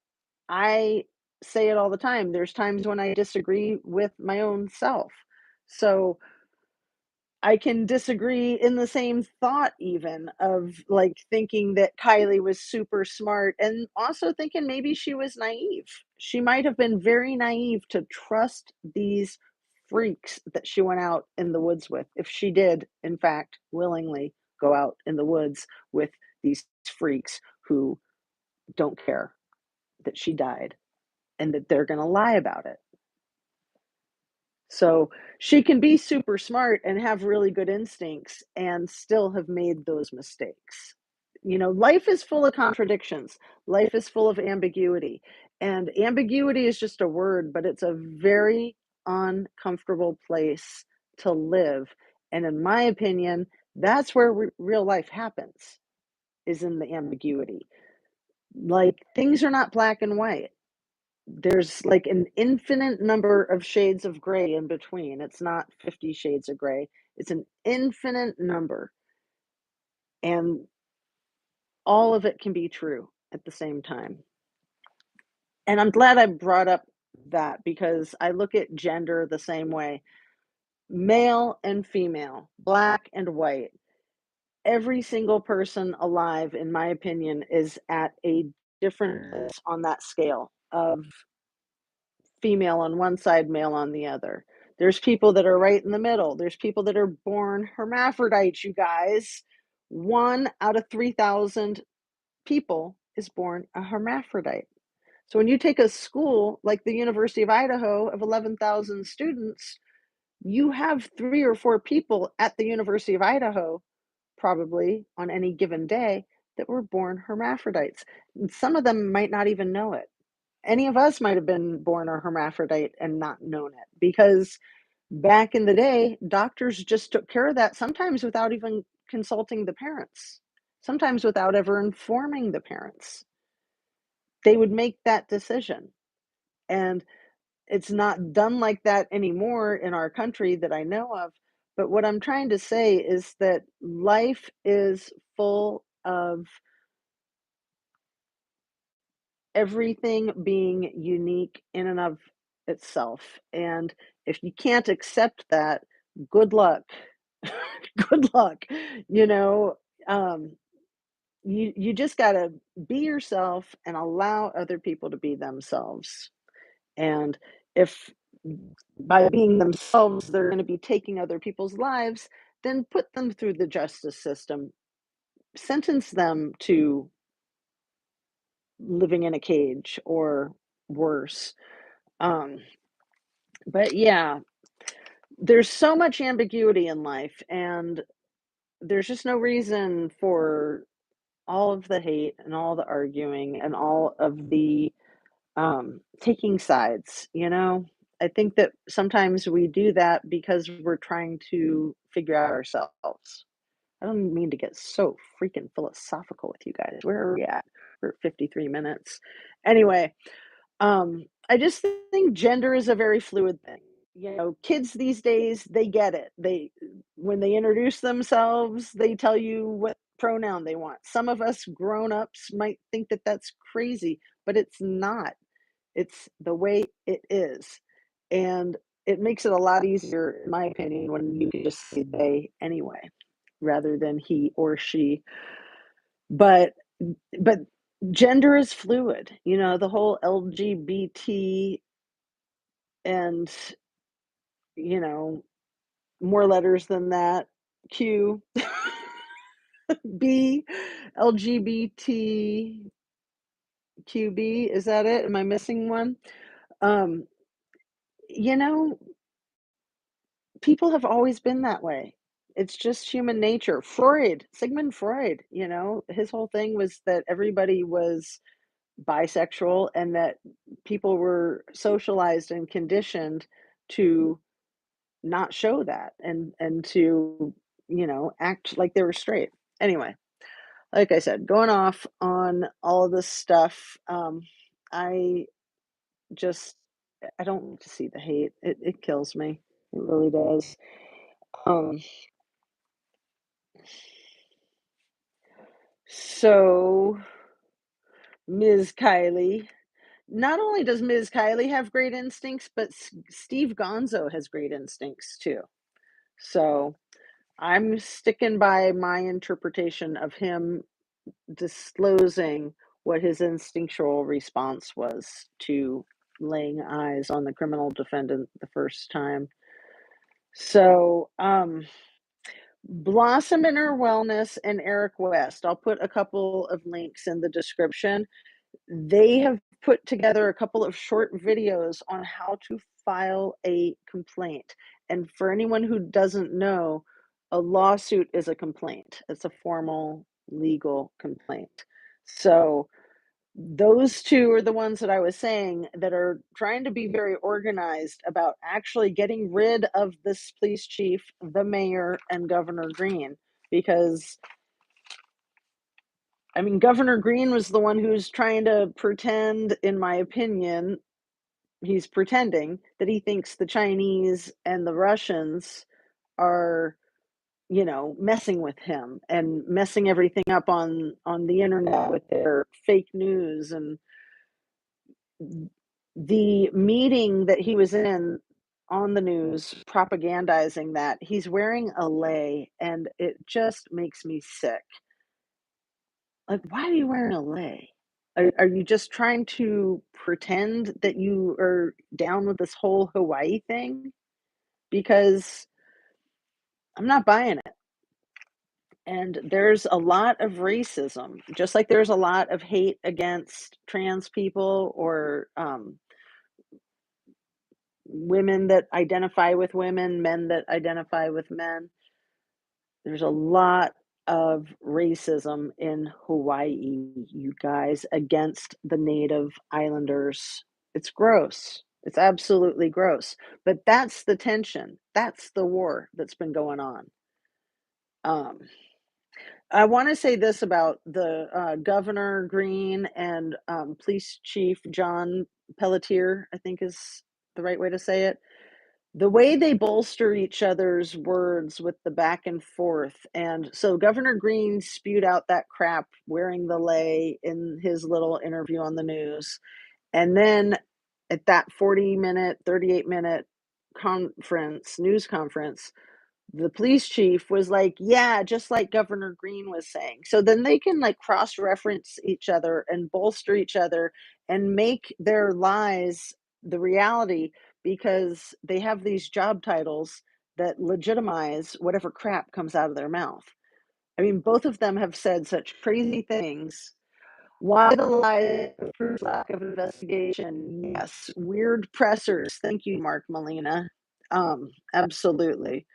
I say it all the time. There's times when I disagree with my own self. So I can disagree in the same thought, even of like thinking that Kylie was super smart and also thinking maybe she was naive. She might have been very naive to trust these freaks that she went out in the woods with. If she did, in fact, willingly go out in the woods with these freaks who don't care that she died and that they're going to lie about it. So she can be super smart and have really good instincts and still have made those mistakes. You know, life is full of contradictions. Life is full of ambiguity. And ambiguity is just a word, but it's a very uncomfortable place to live. And in my opinion, that's where real life happens, is in the ambiguity. Like things are not black and white. There's like an infinite number of shades of gray in between. It's not 50 shades of gray. It's an infinite number, and all of it can be true at the same time. And I'm glad I brought up that because I look at gender the same way. Male and female, black and white. Every single person alive, in my opinion, is at a different place on that scale of female on one side, male on the other. There's people that are right in the middle. There's people that are born hermaphrodites, you guys. One out of 3,000 people is born a hermaphrodite. So when you take a school like the University of Idaho of 11,000 students, you have 3 or 4 people at the University of Idaho, probably on any given day, that were born hermaphrodites. And some of them might not even know it. Any of us might have been born a hermaphrodite and not known it because back in the day, doctors just took care of that, sometimes without even consulting the parents, sometimes without ever informing the parents. They would make that decision. And it's not done like that anymore in our country that I know of. But what I'm trying to say is that life is full of everything being unique in and of itself. And if you can't accept that, good luck. Good luck. You know, um, you just got to be yourself and allow other people to be themselves. And if by being themselves they're going to be taking other people's lives, then put them through the justice system, sentence them to living in a cage or worse. Um, but yeah, there's so much ambiguity in life, and there's just no reason for all of the hate and all the arguing and all of the taking sides, you know? I think that sometimes we do that because we're trying to figure out ourselves. I don't mean to get so freaking philosophical with you guys. Where are we at? We're at 53 minutes. Anyway, I just think gender is a very fluid thing. You know, kids these days, they get it. They when they introduce themselves, they tell you what pronoun they want. Some of us grown-ups might think that that's crazy, but it's not. It's the way it is. And it makes it a lot easier, in my opinion, when you can just say they anyway, rather than he or she. But but gender is fluid, you know, the whole LGBT and, you know, more letters than that, Q, B, LGBTQB, is that it? Am I missing one? Um, you know, people have always been that way. It's just human nature. Sigmund Freud, you know, his whole thing was that everybody was bisexual and that people were socialized and conditioned to not show that and to, you know, act like they were straight. Anyway, like I said, going off on all of this stuff, I just I don't like to see the hate. It kills me. It really does. Um, So, Ms. Kylie, not only does Ms. Kylie have great instincts, but Steve Gonzo has great instincts too. So, I'm sticking by my interpretation of him disclosing what his instinctual response was to laying eyes on the criminal defendant the first time. So, Blossom Inner Wellness and Eric West. I'll put a couple of links in the description. They have put together a couple of short videos on how to file a complaint. And for anyone who doesn't know, a lawsuit is a complaint. It's a formal legal complaint. So those two are the ones that I was saying that are trying to be very organized about actually getting rid of this police chief, the mayor, and Governor Green. Because, I mean, Governor Green was the one who's trying to pretend, in my opinion, he's pretending that he thinks the Chinese and the Russians are, messing with him and messing everything up on the internet with their fake news. And the meeting that he was in on the news propagandizing that, he's wearing a lei, and it just makes me sick. Like, why are you wearing a lei? Are you just trying to pretend that you are down with this whole Hawaii thing? Because I'm not buying it. And there's a lot of racism, just like there's a lot of hate against trans people or women that identify with women, men that identify with men. There's a lot of racism in Hawaii, you guys, against the native islanders. It's gross. It's absolutely gross. But that's the tension. That's the war that's been going on. Um, I want to say this about the Governor Green and Police Chief John Pelletier, I think is the right way to say it. The way they bolster each other's words with the back and forth. And so Governor Green spewed out that crap wearing the lei in his little interview on the news. And then at that 40-minute, 38-minute news conference, the police chief was like, yeah, just like Governor Green was saying. So then they can like cross reference each other and bolster each other and make their lies the reality because they have these job titles that legitimize whatever crap comes out of their mouth. I mean, both of them have said such crazy things. Why the lie proves lack of investigation? Yes. Weird pressers. Thank you, Mark Molina. Absolutely.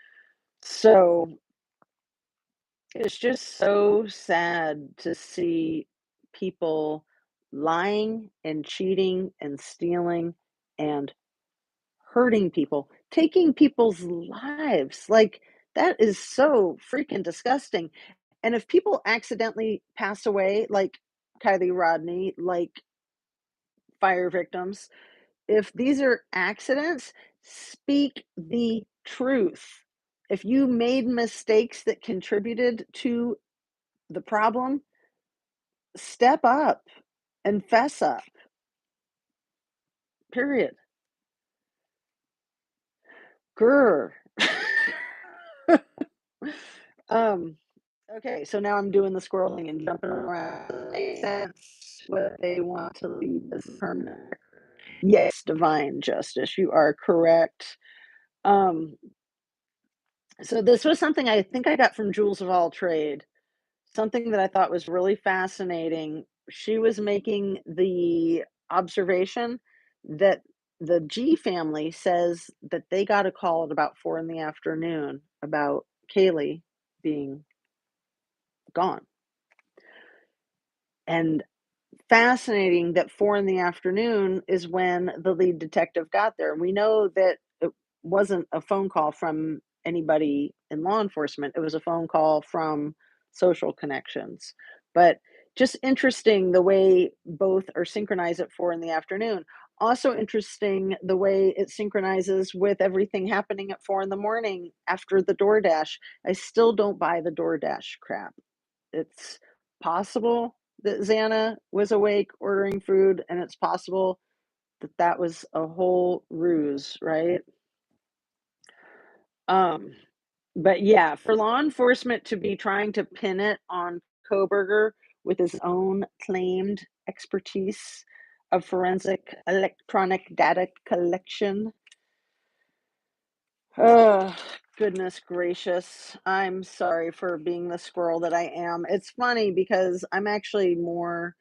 So it's just so sad to see people lying and cheating and stealing and hurting people, taking people's lives. Like, that is so freaking disgusting. And if people accidentally pass away, like Kylie Rodney, like fire victims, if these are accidents, speak the truth. If you made mistakes that contributed to the problem, step up and fess up. Period. Grr. um, okay, so now I'm doing the scrolling and jumping around. Makes sense what they want to leave as permanent. Yes, divine justice. You are correct. Um, so this was something I think I got from Jules of All Trade. Something that I thought was really fascinating. She was making the observation that the G family says that they got a call at about 4 in the afternoon about Kaylee being gone. And fascinating that 4 in the afternoon is when the lead detective got there. We know that it wasn't a phone call from anybody in law enforcement. It was a phone call from social connections. But just interesting the way both are synchronized at 4 in the afternoon. Also interesting the way it synchronizes with everything happening at 4 in the morning after the DoorDash. I still don't buy the DoorDash crap. It's possible that Xana was awake ordering food, and it's possible that that was a whole ruse, right? Um, but yeah, for law enforcement to be trying to pin it on Koberger with his own claimed expertise of forensic electronic data collection. Oh, goodness gracious. I'm sorry for being the squirrel that I am. It's funny because I'm actually more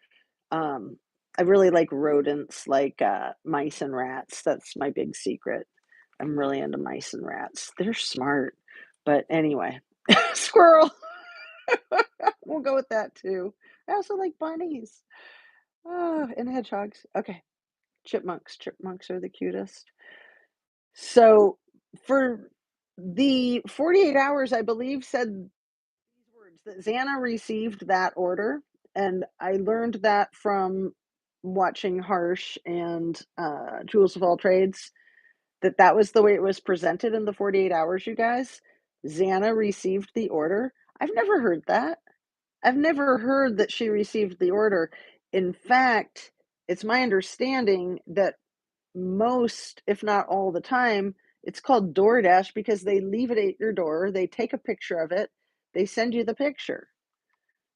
um I really like rodents like mice and rats. That's my big secret. I'm really into mice and rats. They're smart. But anyway, squirrel. We'll go with that too. I also like bunnies. Oh, and hedgehogs. Okay, chipmunks. Chipmunks are the cutest. So for the 48 hours, I believe, said these words that Xana received that order. And I learned that from watching Harsh and Jules of All Trades, that that was the way it was presented in the 48 hours, you guys. Xana received the order. I've never heard that. I've never heard that she received the order. In fact, it's my understanding that most, if not all the time, it's called DoorDash because they leave it at your door, they take a picture of it, they send you the picture.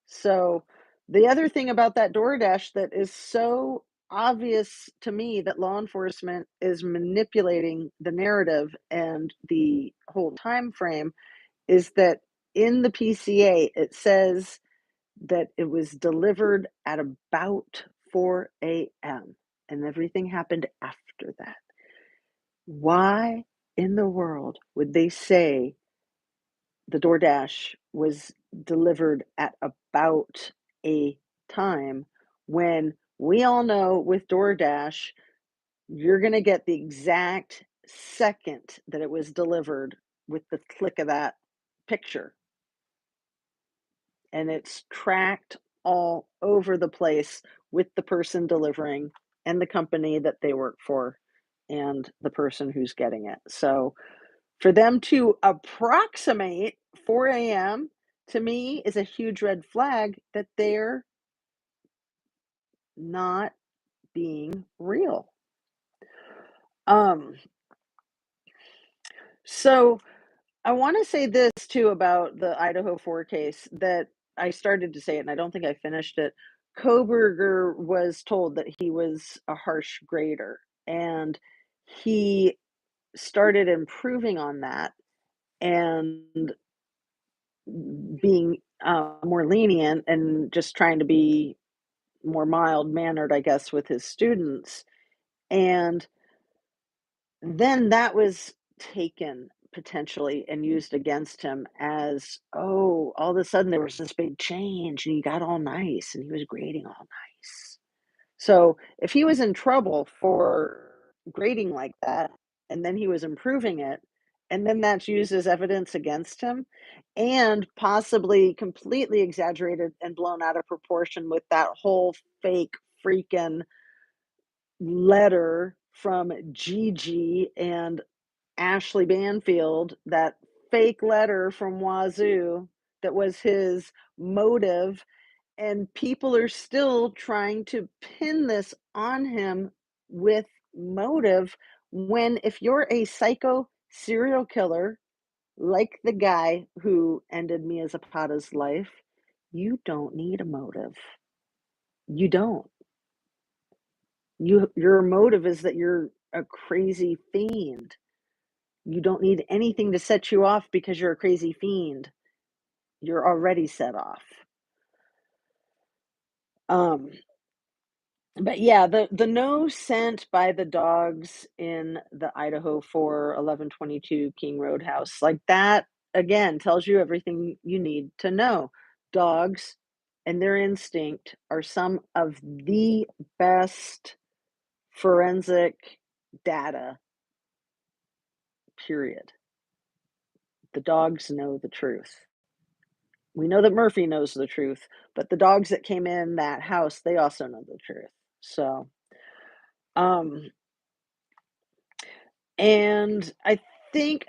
So, the other thing about that DoorDash that is so obvious to me that law enforcement is manipulating the narrative and the whole time frame is that in the PCA it says that it was delivered at about 4 a.m. and everything happened after that. Why in the world would they say the DoorDash was delivered at about a time when we all know with DoorDash, you're going to get the exact second that it was delivered with the click of that picture? And it's tracked all over the place with the person delivering and the company that they work for and the person who's getting it. So for them to approximate 4 a.m. to me is a huge red flag that they're not being real. Um, so I want to say this too about the Idaho 4 case that I started to say it and I don't think I finished it. Koberger was told that he was a harsh grader and he started improving on that and being more lenient and just trying to be more mild mannered, I guess, with his students. And then that was taken potentially and used against him as, oh, all of a sudden there was this big change and he got all nice and he was grading all nice. So if he was in trouble for grading like that and then he was improving it, and then that's used as evidence against him and possibly completely exaggerated and blown out of proportion with that whole fake freaking letter from Gigi and Ashley Banfield, that fake letter from Wazoo that was his motive, and people are still trying to pin this on him with motive when if you're a psycho serial killer like the guy who ended Mia Zapata's life, you don't need a motive. You don't. Your motive is that you're a crazy fiend. You don't need anything to set you off because you're a crazy fiend. You're already set off. Um, but yeah, the no scent by the dogs in the Idaho 4 1122 King Road house, like that again tells you everything you need to know. Dogs and their instinct are some of the best forensic data, period. The dogs know the truth. We know that Murphy knows the truth, but the dogs that came in that house, they also know the truth. So Um, and I think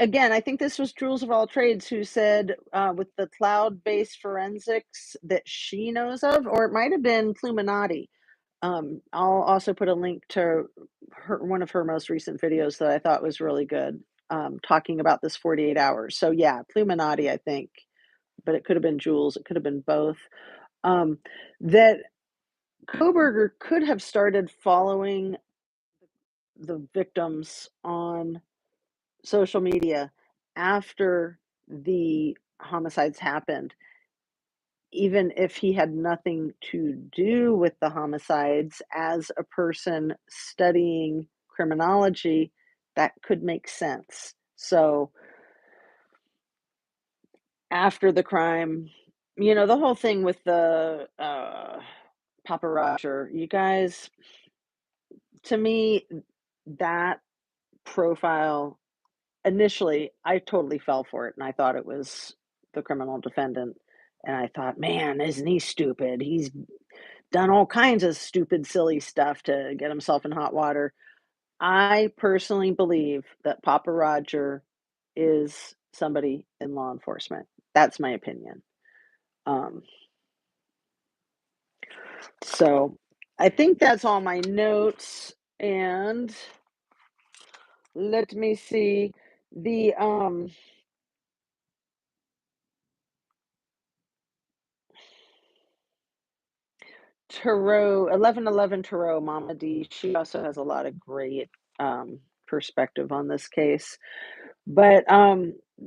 this was Jules of all trades who said, with the cloud-based forensics that she knows of, or it might have been Pluminati. I'll also put a link to one of her most recent videos that I thought was really good, talking about this 48 hours. So yeah, Pluminati, I think, but it could have been Jules, it could have been both. Um, that Koberger could have started following the victims on social media after the homicides happened, even if he had nothing to do with the homicides. As a person studying criminology, that could make sense. So, after the crime, the whole thing with the Papa Roger, you guys, to me, that profile, initially, I totally fell for it, and I thought it was the criminal defendant, and I thought, "Man, isn't he stupid? He's done all kinds of stupid, silly stuff to get himself in hot water." I personally believe that Papa Roger is somebody in law enforcement. That's my opinion. Um, so I think that's all my notes, and let me see. The Tarot, 1111 Tarot, Mama D, she also has a lot of great perspective on this case. But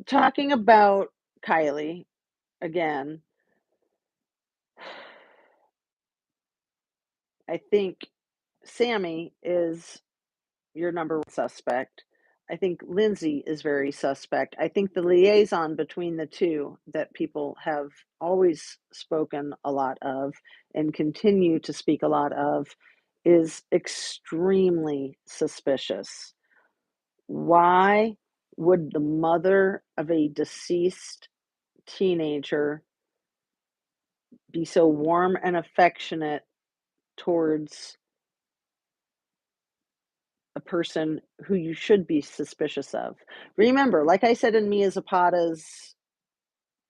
talking about Kylie again, I think Sammy is your number one suspect. I think Lindsay is very suspect. I think the liaison between the two that people have always spoken a lot of and continue to speak a lot of is extremely suspicious. Why would the mother of a deceased teenager be so warm and affectionate towards a person who you should be suspicious of? Remember, like I said in Mia Zapata's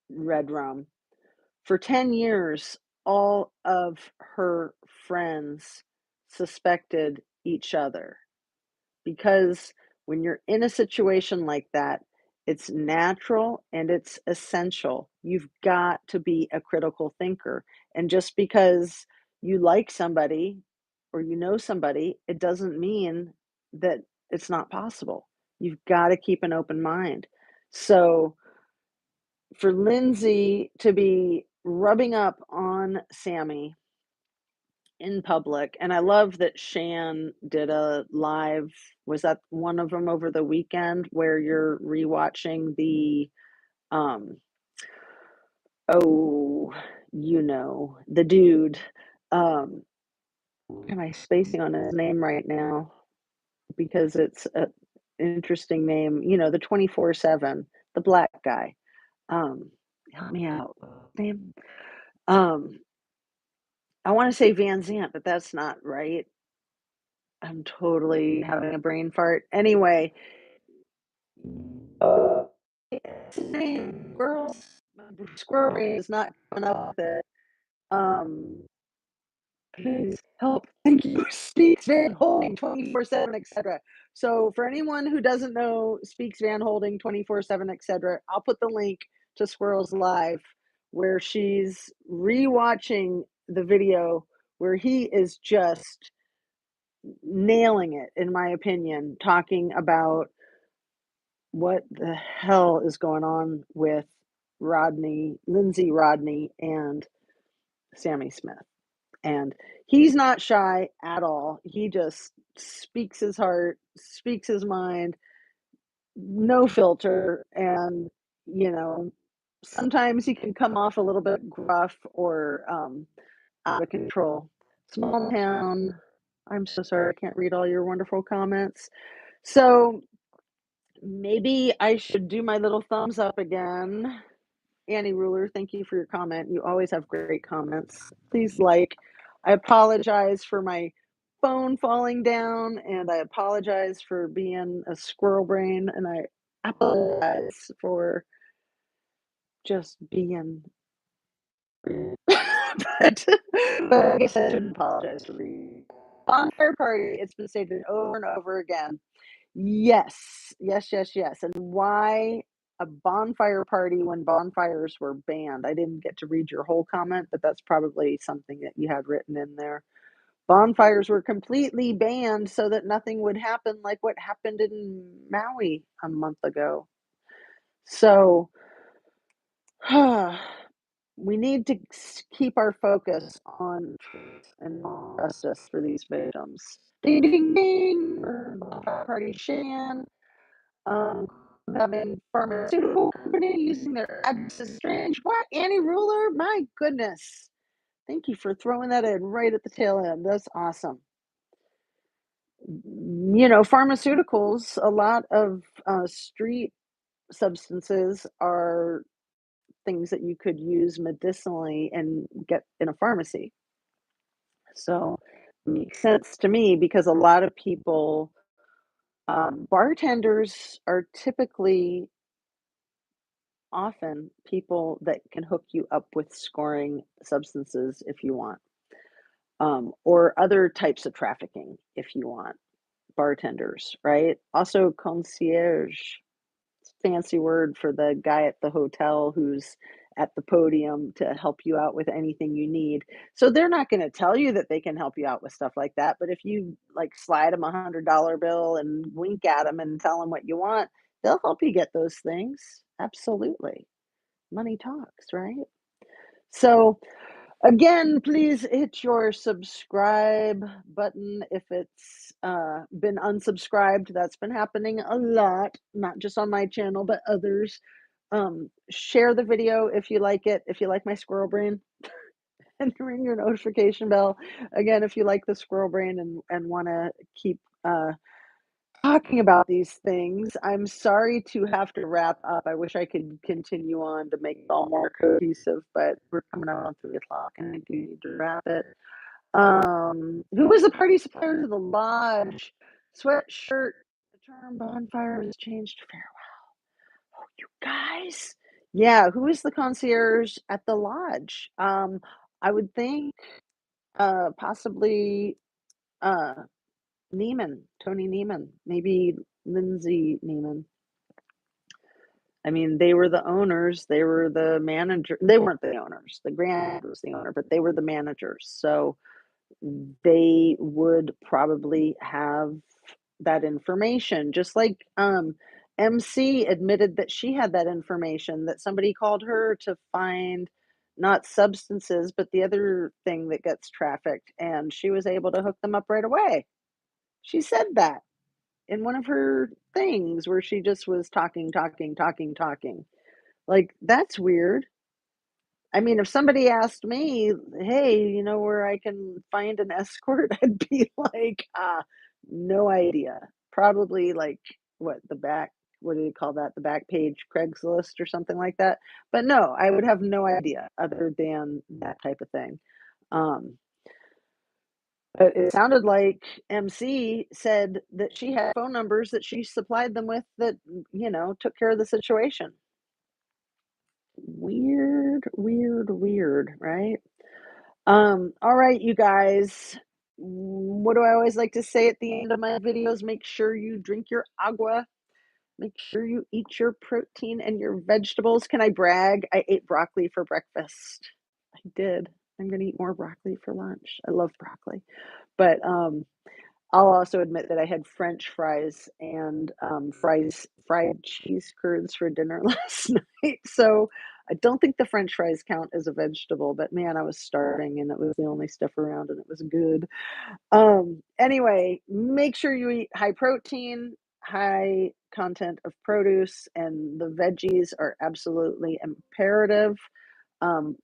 Red Room, for 10 years, all of her friends suspected each other. Because when you're in a situation like that, it's natural and it's essential. You've got to be a critical thinker. And just because you like somebody or you know somebody, it doesn't mean that it's not possible. You've got to keep an open mind. So for Lindsay to be rubbing up on Sammy in public, and I love that Shan did a live, was that one of them over the weekend where you're rewatching the, um, oh, the dude, am I spacing on his name right now? Because it's a interesting name, the 24/7, the black guy. Help me out. Name? Um, I wanna say Van Zant, but that's not right. I'm totally having a brain fart. Anyway, uh, what's his name? Squirrel brain is not coming up with it. Um, please help. Thank you. Speaks Van Holding 24/7, etc. So for anyone who doesn't know Speaks Van Holding 24/7, etc., I'll put the link to Squirrel's live where she's rewatching the video where he is just nailing it, in my opinion, talking about what the hell is going on with Lindsay Rodney, and Sammy Smith. And he's not shy at all. He just speaks his heart, speaks his mind, no filter. And, you know, sometimes he can come off a little bit gruff or out of control. Small town. I'm so sorry, I can't read all your wonderful comments. So maybe I should do my little thumbs up again. Annie Ruler, thank you for your comment. You always have great comments. Please like. I apologize for my phone falling down, and I apologize for being a squirrel brain, and I apologize for just being but I guess I shouldn't apologize for being bonfire party, it's been stated over and over again. Yes. Yes, yes, yes, and why a bonfire party when bonfires were banned? I didn't get to read your whole comment, but that's probably something that you had written in there. Bonfires were completely banned so that nothing would happen like what happened in Maui a month ago. So, we need to keep our focus on truth and justice for these victims. Ding, ding, ding! Bonfire Party Shan. Um, having pharmaceutical company using their address is strange. What? Annie Ruler? My goodness. Thank you for throwing that in right at the tail end. That's awesome. Pharmaceuticals, a lot of street substances are things that you could use medicinally and get in a pharmacy. So makes sense to me because a lot of people, bartenders are typically often people that can hook you up with scoring substances if you want, or other types of trafficking if you want. Bartenders, right? Also, concierge, fancy word for the guy at the hotel who's at the podium to help you out with anything you need. So they're not going to tell you that they can help you out with stuff like that. But if you like slide them $100 bill and wink at them and tell them what you want, they'll help you get those things. Absolutely. Money talks, right? So again, please hit your subscribe button if it's been unsubscribed. That's been happening a lot, not just on my channel, but others. Share the video if you like it, if you like my squirrel brain, and ring your notification bell. Again, if you like the squirrel brain and want to keep talking about these things. I'm sorry to have to wrap up. I wish I could continue on to make it all more cohesive, but we're coming up on 3 o'clock and I do need to wrap it. Who was the party supplier to the lodge? Sweatshirt. The term bonfire has changed. Farewell. Oh, you guys. Yeah, who is the concierge at the lodge? I would think possibly uh Neiman, Tony Neiman, maybe Lindsay Neiman. I mean, they were the owners, they were the manager. They weren't the owners. The grand was the owner, but they were the managers. So they would probably have that information. Just like MC admitted that she had that information, that somebody called her to find not substances, but the other thing that gets trafficked, and she was able to hook them up right away. She said that in one of her things where she just was talking, talking, talking, talking. Like, that's weird. I mean, if somebody asked me, "Hey, you know where I can find an escort?" I'd be like, no idea. Probably like what do you call that? The back page Craigslist or something like that. But no, I would have no idea other than that type of thing. Um, but it sounded like MC said that she had phone numbers that she supplied them with that, took care of the situation. Weird, weird, weird, right? All right, you guys. What do I always like to say at the end of my videos? Make sure you drink your agua. Make sure you eat your protein and your vegetables. Can I brag? I ate broccoli for breakfast. I did. I'm going to eat more broccoli for lunch. I love broccoli. But I'll also admit that I had French fries and fried cheese curds for dinner last night. So I don't think the French fries count as a vegetable, but man, I was starving and it was the only stuff around and it was good. Anyway, make sure you eat high protein, high content of produce, and the veggies are absolutely imperative.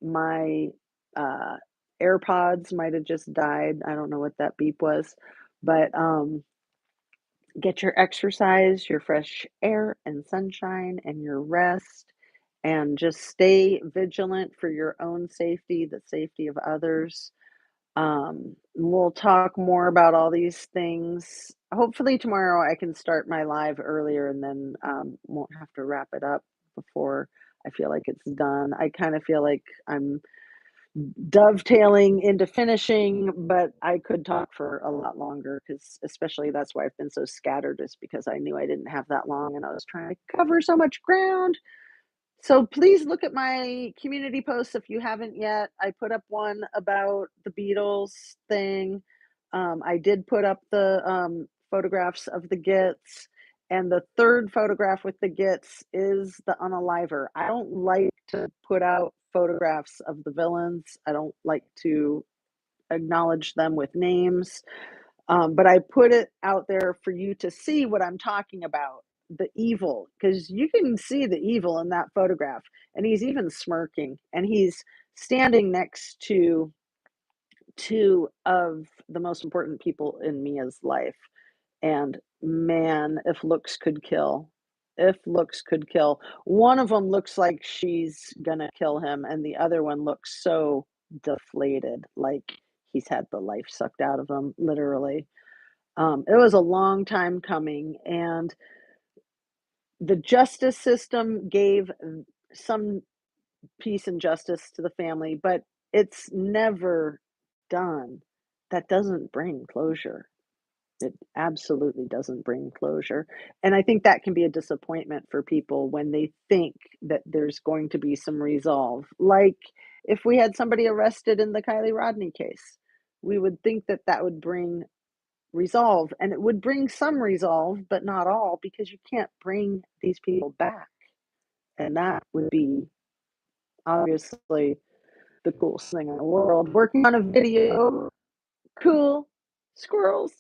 My uh, AirPods might have just died. I don't know what that beep was, but get your exercise, your fresh air and sunshine, and your rest, and just stay vigilant for your own safety, the safety of others. We'll talk more about all these things. Hopefully tomorrow I can start my live earlier and then won't have to wrap it up before I feel like it's done. I kind of feel like I'm dovetailing into finishing, but I could talk for a lot longer because, especially, that's why I've been so scattered, is because I knew I didn't have that long and I was trying to cover so much ground. So please look at my community posts if you haven't yet. I put up one about the Beatles thing. I did put up the photographs of the Gits. And the third photograph with the Gits is the unaliver. I don't like to put out photographs of the villains. I don't like to acknowledge them with names. But I put it out there for you to see what I'm talking about, the evil, because you can see the evil in that photograph. And he's even smirking, and he's standing next to two of the most important people in Mia's life. And man, if looks could kill. If looks could kill. One of them looks like she's gonna kill him, and the other one looks so deflated, like he's had the life sucked out of him, literally. It was a long time coming, and the justice system gave some peace and justice to the family, but it's never done. That doesn't bring closure. It absolutely doesn't bring closure. And I think that can be a disappointment for people when they think that there's going to be some resolve. Like if we had somebody arrested in the Kylie Rodney case, we would think that that would bring resolve, and it would bring some resolve, but not all, because you can't bring these people back. And that would be obviously the coolest thing in the world. Working on a video, cool. Squirrels.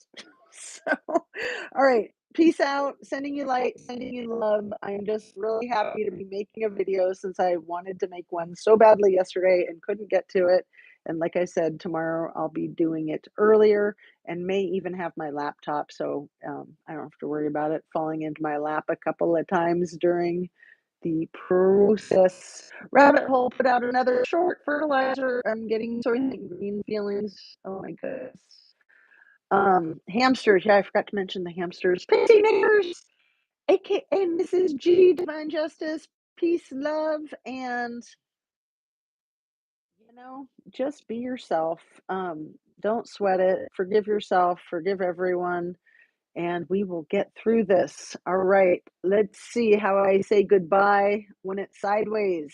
So, all right. Peace out. Sending you light, sending you love. I'm just really happy to be making a video since I wanted to make one so badly yesterday and couldn't get to it. And like I said, tomorrow I'll be doing it earlier and may even have my laptop. So I don't have to worry about it falling into my lap a couple of times during the process. Rabbit Hole put out another short fertilizer. I'm getting soylent green feelings. Oh my goodness. Hamsters. Yeah, I forgot to mention the hamsters. Pixie Knickers, aka Mrs. G, Divine Justice. Peace, love, and just be yourself. Don't sweat it. Forgive yourself. Forgive everyone, and we will get through this. All right. Let's see how I say goodbye when it's sideways.